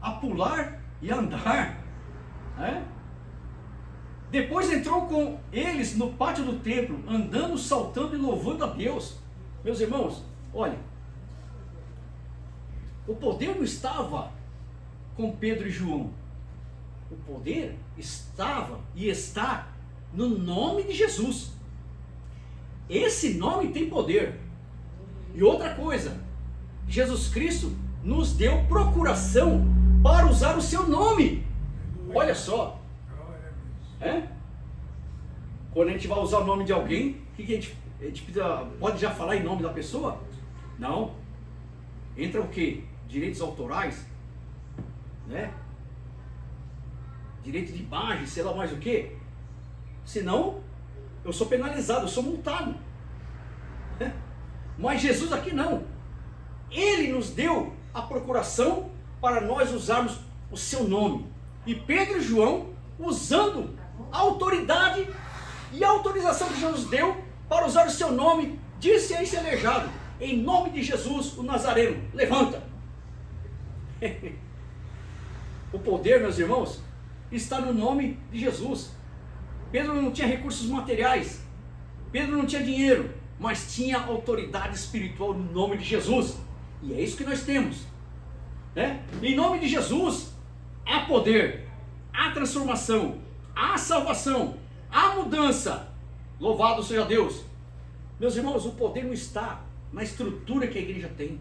A pular e a andar, né? Depois entrou com eles no pátio do templo, andando, saltando e louvando a Deus. Meus irmãos, olha, o poder não estava com Pedro e João. O poder estava e está no nome de Jesus. Esse nome tem poder. E outra coisa, Jesus Cristo nos deu procuração para usar o seu nome. Olha só. Quando a gente vai usar o nome de alguém, o que a gente pode já falar em nome da pessoa? Não. Entra o quê? Direitos autorais, né? Direito de imagem, sei lá mais o quê. Senão, eu sou penalizado, eu sou multado. Mas Jesus aqui não. Ele nos deu a procuração para nós usarmos o seu nome. E Pedro e João, usando a autoridade e a autorização que Jesus deu para usar o seu nome, disse a esse aleijado: em nome de Jesus, o Nazareno, levanta. O poder, meus irmãos, está no nome de Jesus. Pedro não tinha recursos materiais, Pedro não tinha dinheiro, mas tinha autoridade espiritual no nome de Jesus. E é isso que nós temos, né? Em nome de Jesus há poder, há transformação, há salvação, há mudança. Louvado seja Deus. Meus irmãos, o poder não está na estrutura que a igreja tem.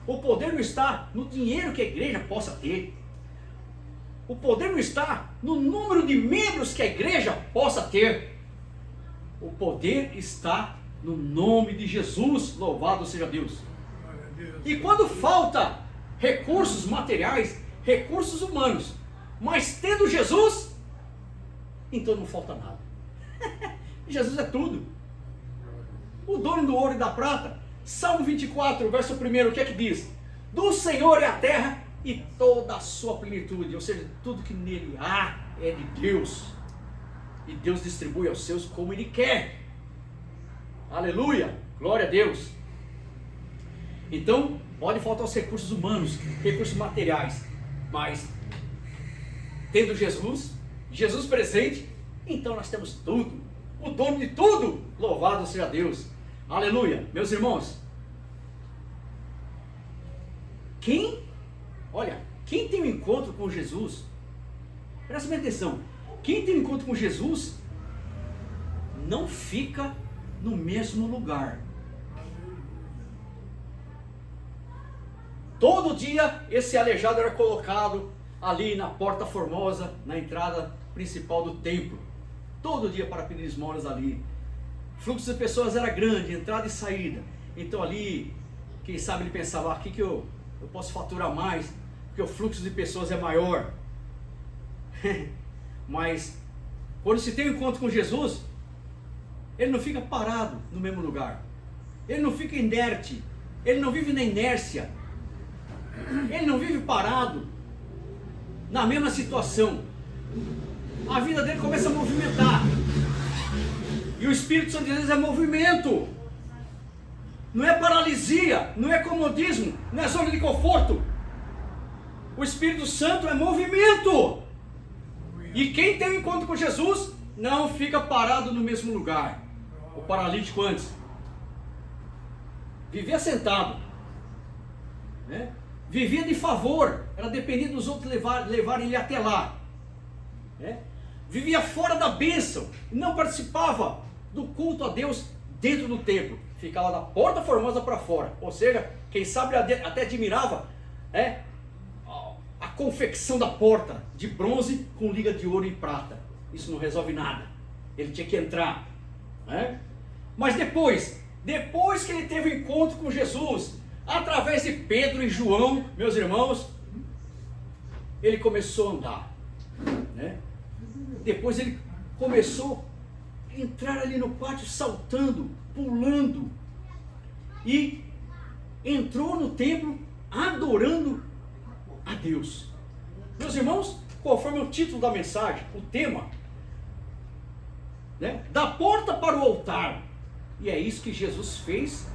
O poder não está no dinheiro que a igreja possa ter. O poder não está no número de membros que a igreja possa ter. O poder está no nome de Jesus. Louvado seja Deus. E quando falta recursos materiais, recursos humanos, mas tendo Jesus, então não falta nada. Jesus é tudo. O dono do ouro e da prata. Salmo 24, verso 1, o que é que diz? Do Senhor é a terra e toda a sua plenitude, ou seja, tudo que nele há é de Deus. E Deus distribui aos seus como Ele quer. Aleluia, glória a Deus. Então, pode faltar os recursos humanos, recursos materiais, mas tendo Jesus presente, então nós temos tudo, o dono de tudo. Louvado seja Deus. Aleluia, meus irmãos. Quem tem um encontro com Jesus, presta bem atenção, quem tem um encontro com Jesus, não fica no mesmo lugar. Todo dia esse aleijado era colocado ali na porta formosa, na entrada principal do templo. Todo dia para pedir esmolas ali. O fluxo de pessoas era grande, entrada e saída. Então ali, quem sabe ele pensava, aqui que eu posso faturar mais, porque o fluxo de pessoas é maior. Mas quando se tem um encontro com Jesus, ele não fica parado no mesmo lugar. Ele não fica inerte. Ele não vive na inércia. Ele não vive parado na mesma situação. A vida dele começa a movimentar. E o Espírito Santo de Deus é movimento. Não é paralisia, não é comodismo, não é zona de conforto. O Espírito Santo é movimento. E quem tem um encontro com Jesus não fica parado no mesmo lugar. o paralítico antes? Vivia sentado, né? Vivia de favor, era dependente dos outros levarem ele até lá, né? Vivia fora da bênção, não participava do culto a Deus dentro do templo, ficava da porta formosa para fora. Ou seja, quem sabe até admirava a confecção da porta de bronze com liga de ouro e prata. Isso não resolve nada, ele tinha que entrar, né? Mas depois que ele teve o encontro com Jesus, através de Pedro e João, meus irmãos, ele começou a andar, né? Depois ele começou a entrar ali no pátio, saltando, pulando, e entrou no templo adorando a Deus. Meus irmãos, conforme o título da mensagem, o tema, né? Da porta para o altar. E é isso que Jesus fez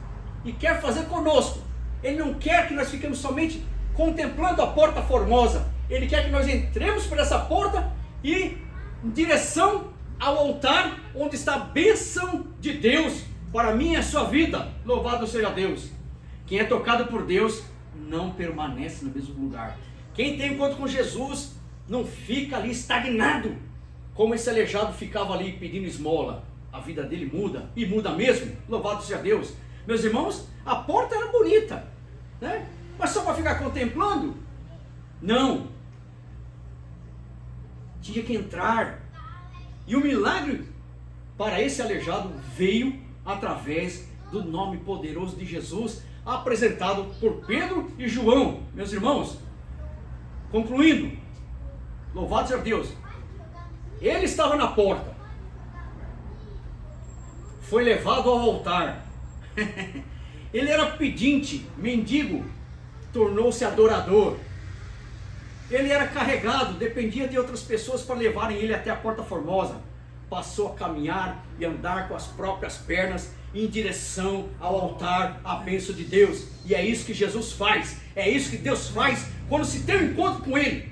e quer fazer conosco. Ele não quer que nós fiquemos somente contemplando a porta formosa. Ele quer que nós entremos por essa porta e em direção ao altar onde está a bênção de Deus para mim e a sua vida. Louvado seja Deus. Quem é tocado por Deus não permanece no mesmo lugar. Quem tem encontro com Jesus não fica ali estagnado, como esse aleijado ficava ali pedindo esmola. A vida dele muda, e muda mesmo. Louvado seja Deus. Meus irmãos, a porta era bonita, né? Mas só para ficar contemplando? Não. Tinha que entrar. E o milagre para esse aleijado veio através do nome poderoso de Jesus, apresentado por Pedro e João. Meus irmãos, concluindo, louvado seja Deus, ele estava na porta, foi levado ao altar, ele era pedinte, mendigo, tornou-se adorador, ele era carregado, dependia de outras pessoas para levarem ele até a porta formosa, passou a caminhar e andar com as próprias pernas em direção ao altar, à bênção de Deus. E é isso que Jesus faz, é isso que Deus faz quando se tem um encontro com Ele.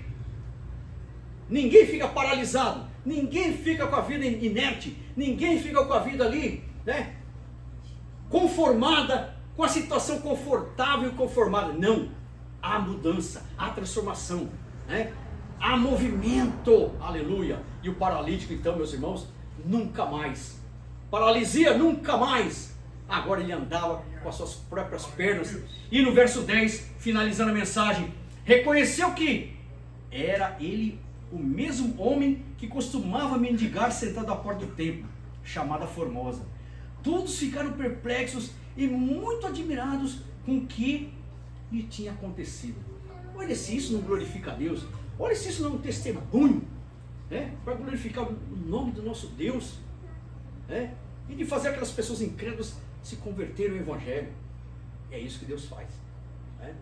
Ninguém fica paralisado, ninguém fica com a vida inerte, ninguém fica com a vida ali, né, conformada, com a situação confortável e conformada. Não, há mudança, há transformação, né? Há movimento, aleluia. E o paralítico então, meus irmãos, nunca mais, paralisia nunca mais, agora ele andava com as suas próprias pernas. E no verso 10, finalizando a mensagem, reconheceu que era ele o mesmo homem que costumava mendigar sentado à porta do templo, chamada Formosa. Todos ficaram perplexos e muito admirados com o que lhe tinha acontecido. Olha se isso não glorifica a Deus, olha se isso não é um testemunho, né, para glorificar o nome do nosso Deus, né, e de fazer aquelas pessoas incrédulas se converterem ao Evangelho. É isso que Deus faz, né?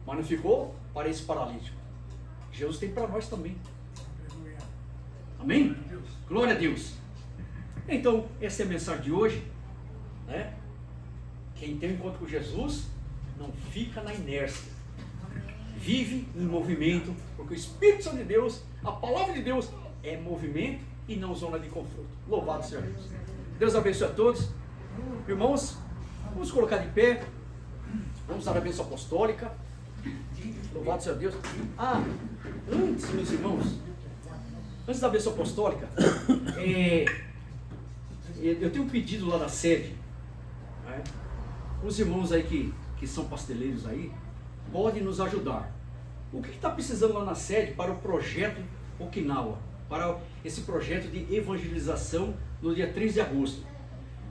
Mas não ficou para esse paralítico. Jesus tem para nós também. Amém? Glória a Deus. Então, essa é a mensagem de hoje, né? Quem tem um encontro com Jesus não fica na inércia, vive em movimento, porque o Espírito Santo de Deus, a palavra de Deus, é movimento e não zona de conforto. Louvado seja Deus. Deus abençoe a todos. Irmãos, vamos colocar de pé, vamos dar a bênção apostólica. Louvado seja Deus. Antes, meus irmãos, antes da bênção apostólica, eu tenho um pedido lá da sede, né? Os irmãos aí que são pasteleiros aí, podem nos ajudar. O que está precisando lá na sede para o projeto Okinawa, para esse projeto de evangelização no dia 3 de agosto?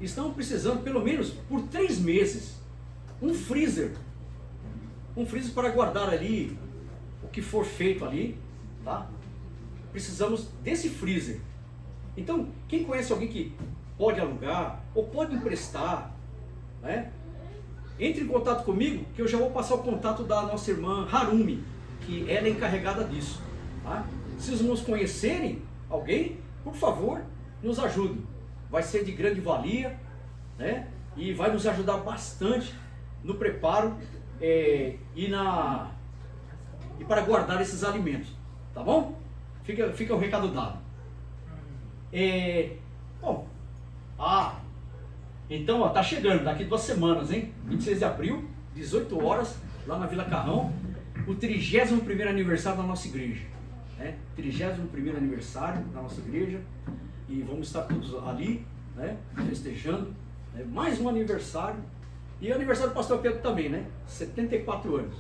Estão precisando, pelo menos por 3 meses, um freezer para guardar ali o que for feito ali, tá? Precisamos desse freezer. Então, quem conhece alguém que pode alugar ou pode emprestar, né? Entre em contato comigo, que eu já vou passar o contato da nossa irmã Harumi, que ela é encarregada disso, tá? Se os irmãos conhecerem alguém, por favor, nos ajudem. Vai ser de grande valia, né? E vai nos ajudar bastante no preparo e para guardar esses alimentos, tá bom? Fica o recado dado. Então, ó, tá chegando, daqui 2 semanas, hein? 26 de abril, 18 horas, lá na Vila Carrão, o 31º aniversário da nossa igreja. Né? 31º aniversário da nossa igreja. E vamos estar todos ali, né? Festejando, né? Mais um aniversário. E o aniversário do pastor Pedro também, né? 74 anos.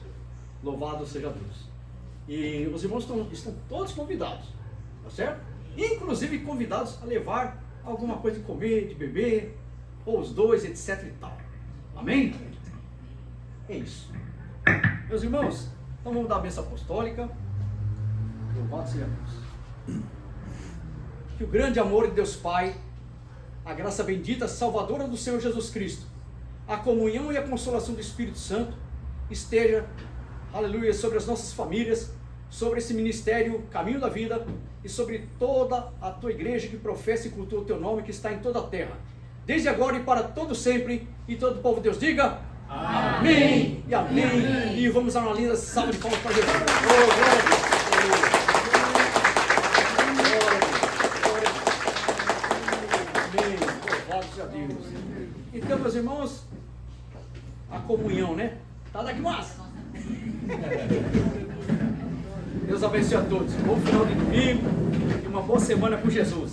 Louvado seja Deus. E os irmãos estão todos convidados, tá certo? Inclusive convidados a levar alguma coisa de comer, de beber, ou os dois, etc e tal. Amém? É isso. Meus irmãos, então vamos dar a bênção apostólica. Louvado seja Deus. Que o grande amor de Deus Pai, a graça bendita, salvadora do Senhor Jesus Cristo, a comunhão e a consolação do Espírito Santo esteja, aleluia, sobre as nossas famílias, sobre esse ministério Caminho da Vida e sobre toda a tua igreja que professa e cultua o teu nome, que está em toda a terra, desde agora e para todo sempre. E todo o povo de Deus diga amém e amém. Amém. E vamos dar uma linda salva de palmas para Jesus. Oh, glória a Deus. Então, meus irmãos, a comunhão, né? Tá daqui mais. Deus abençoe a todos. Bom final de domingo e uma boa semana com Jesus.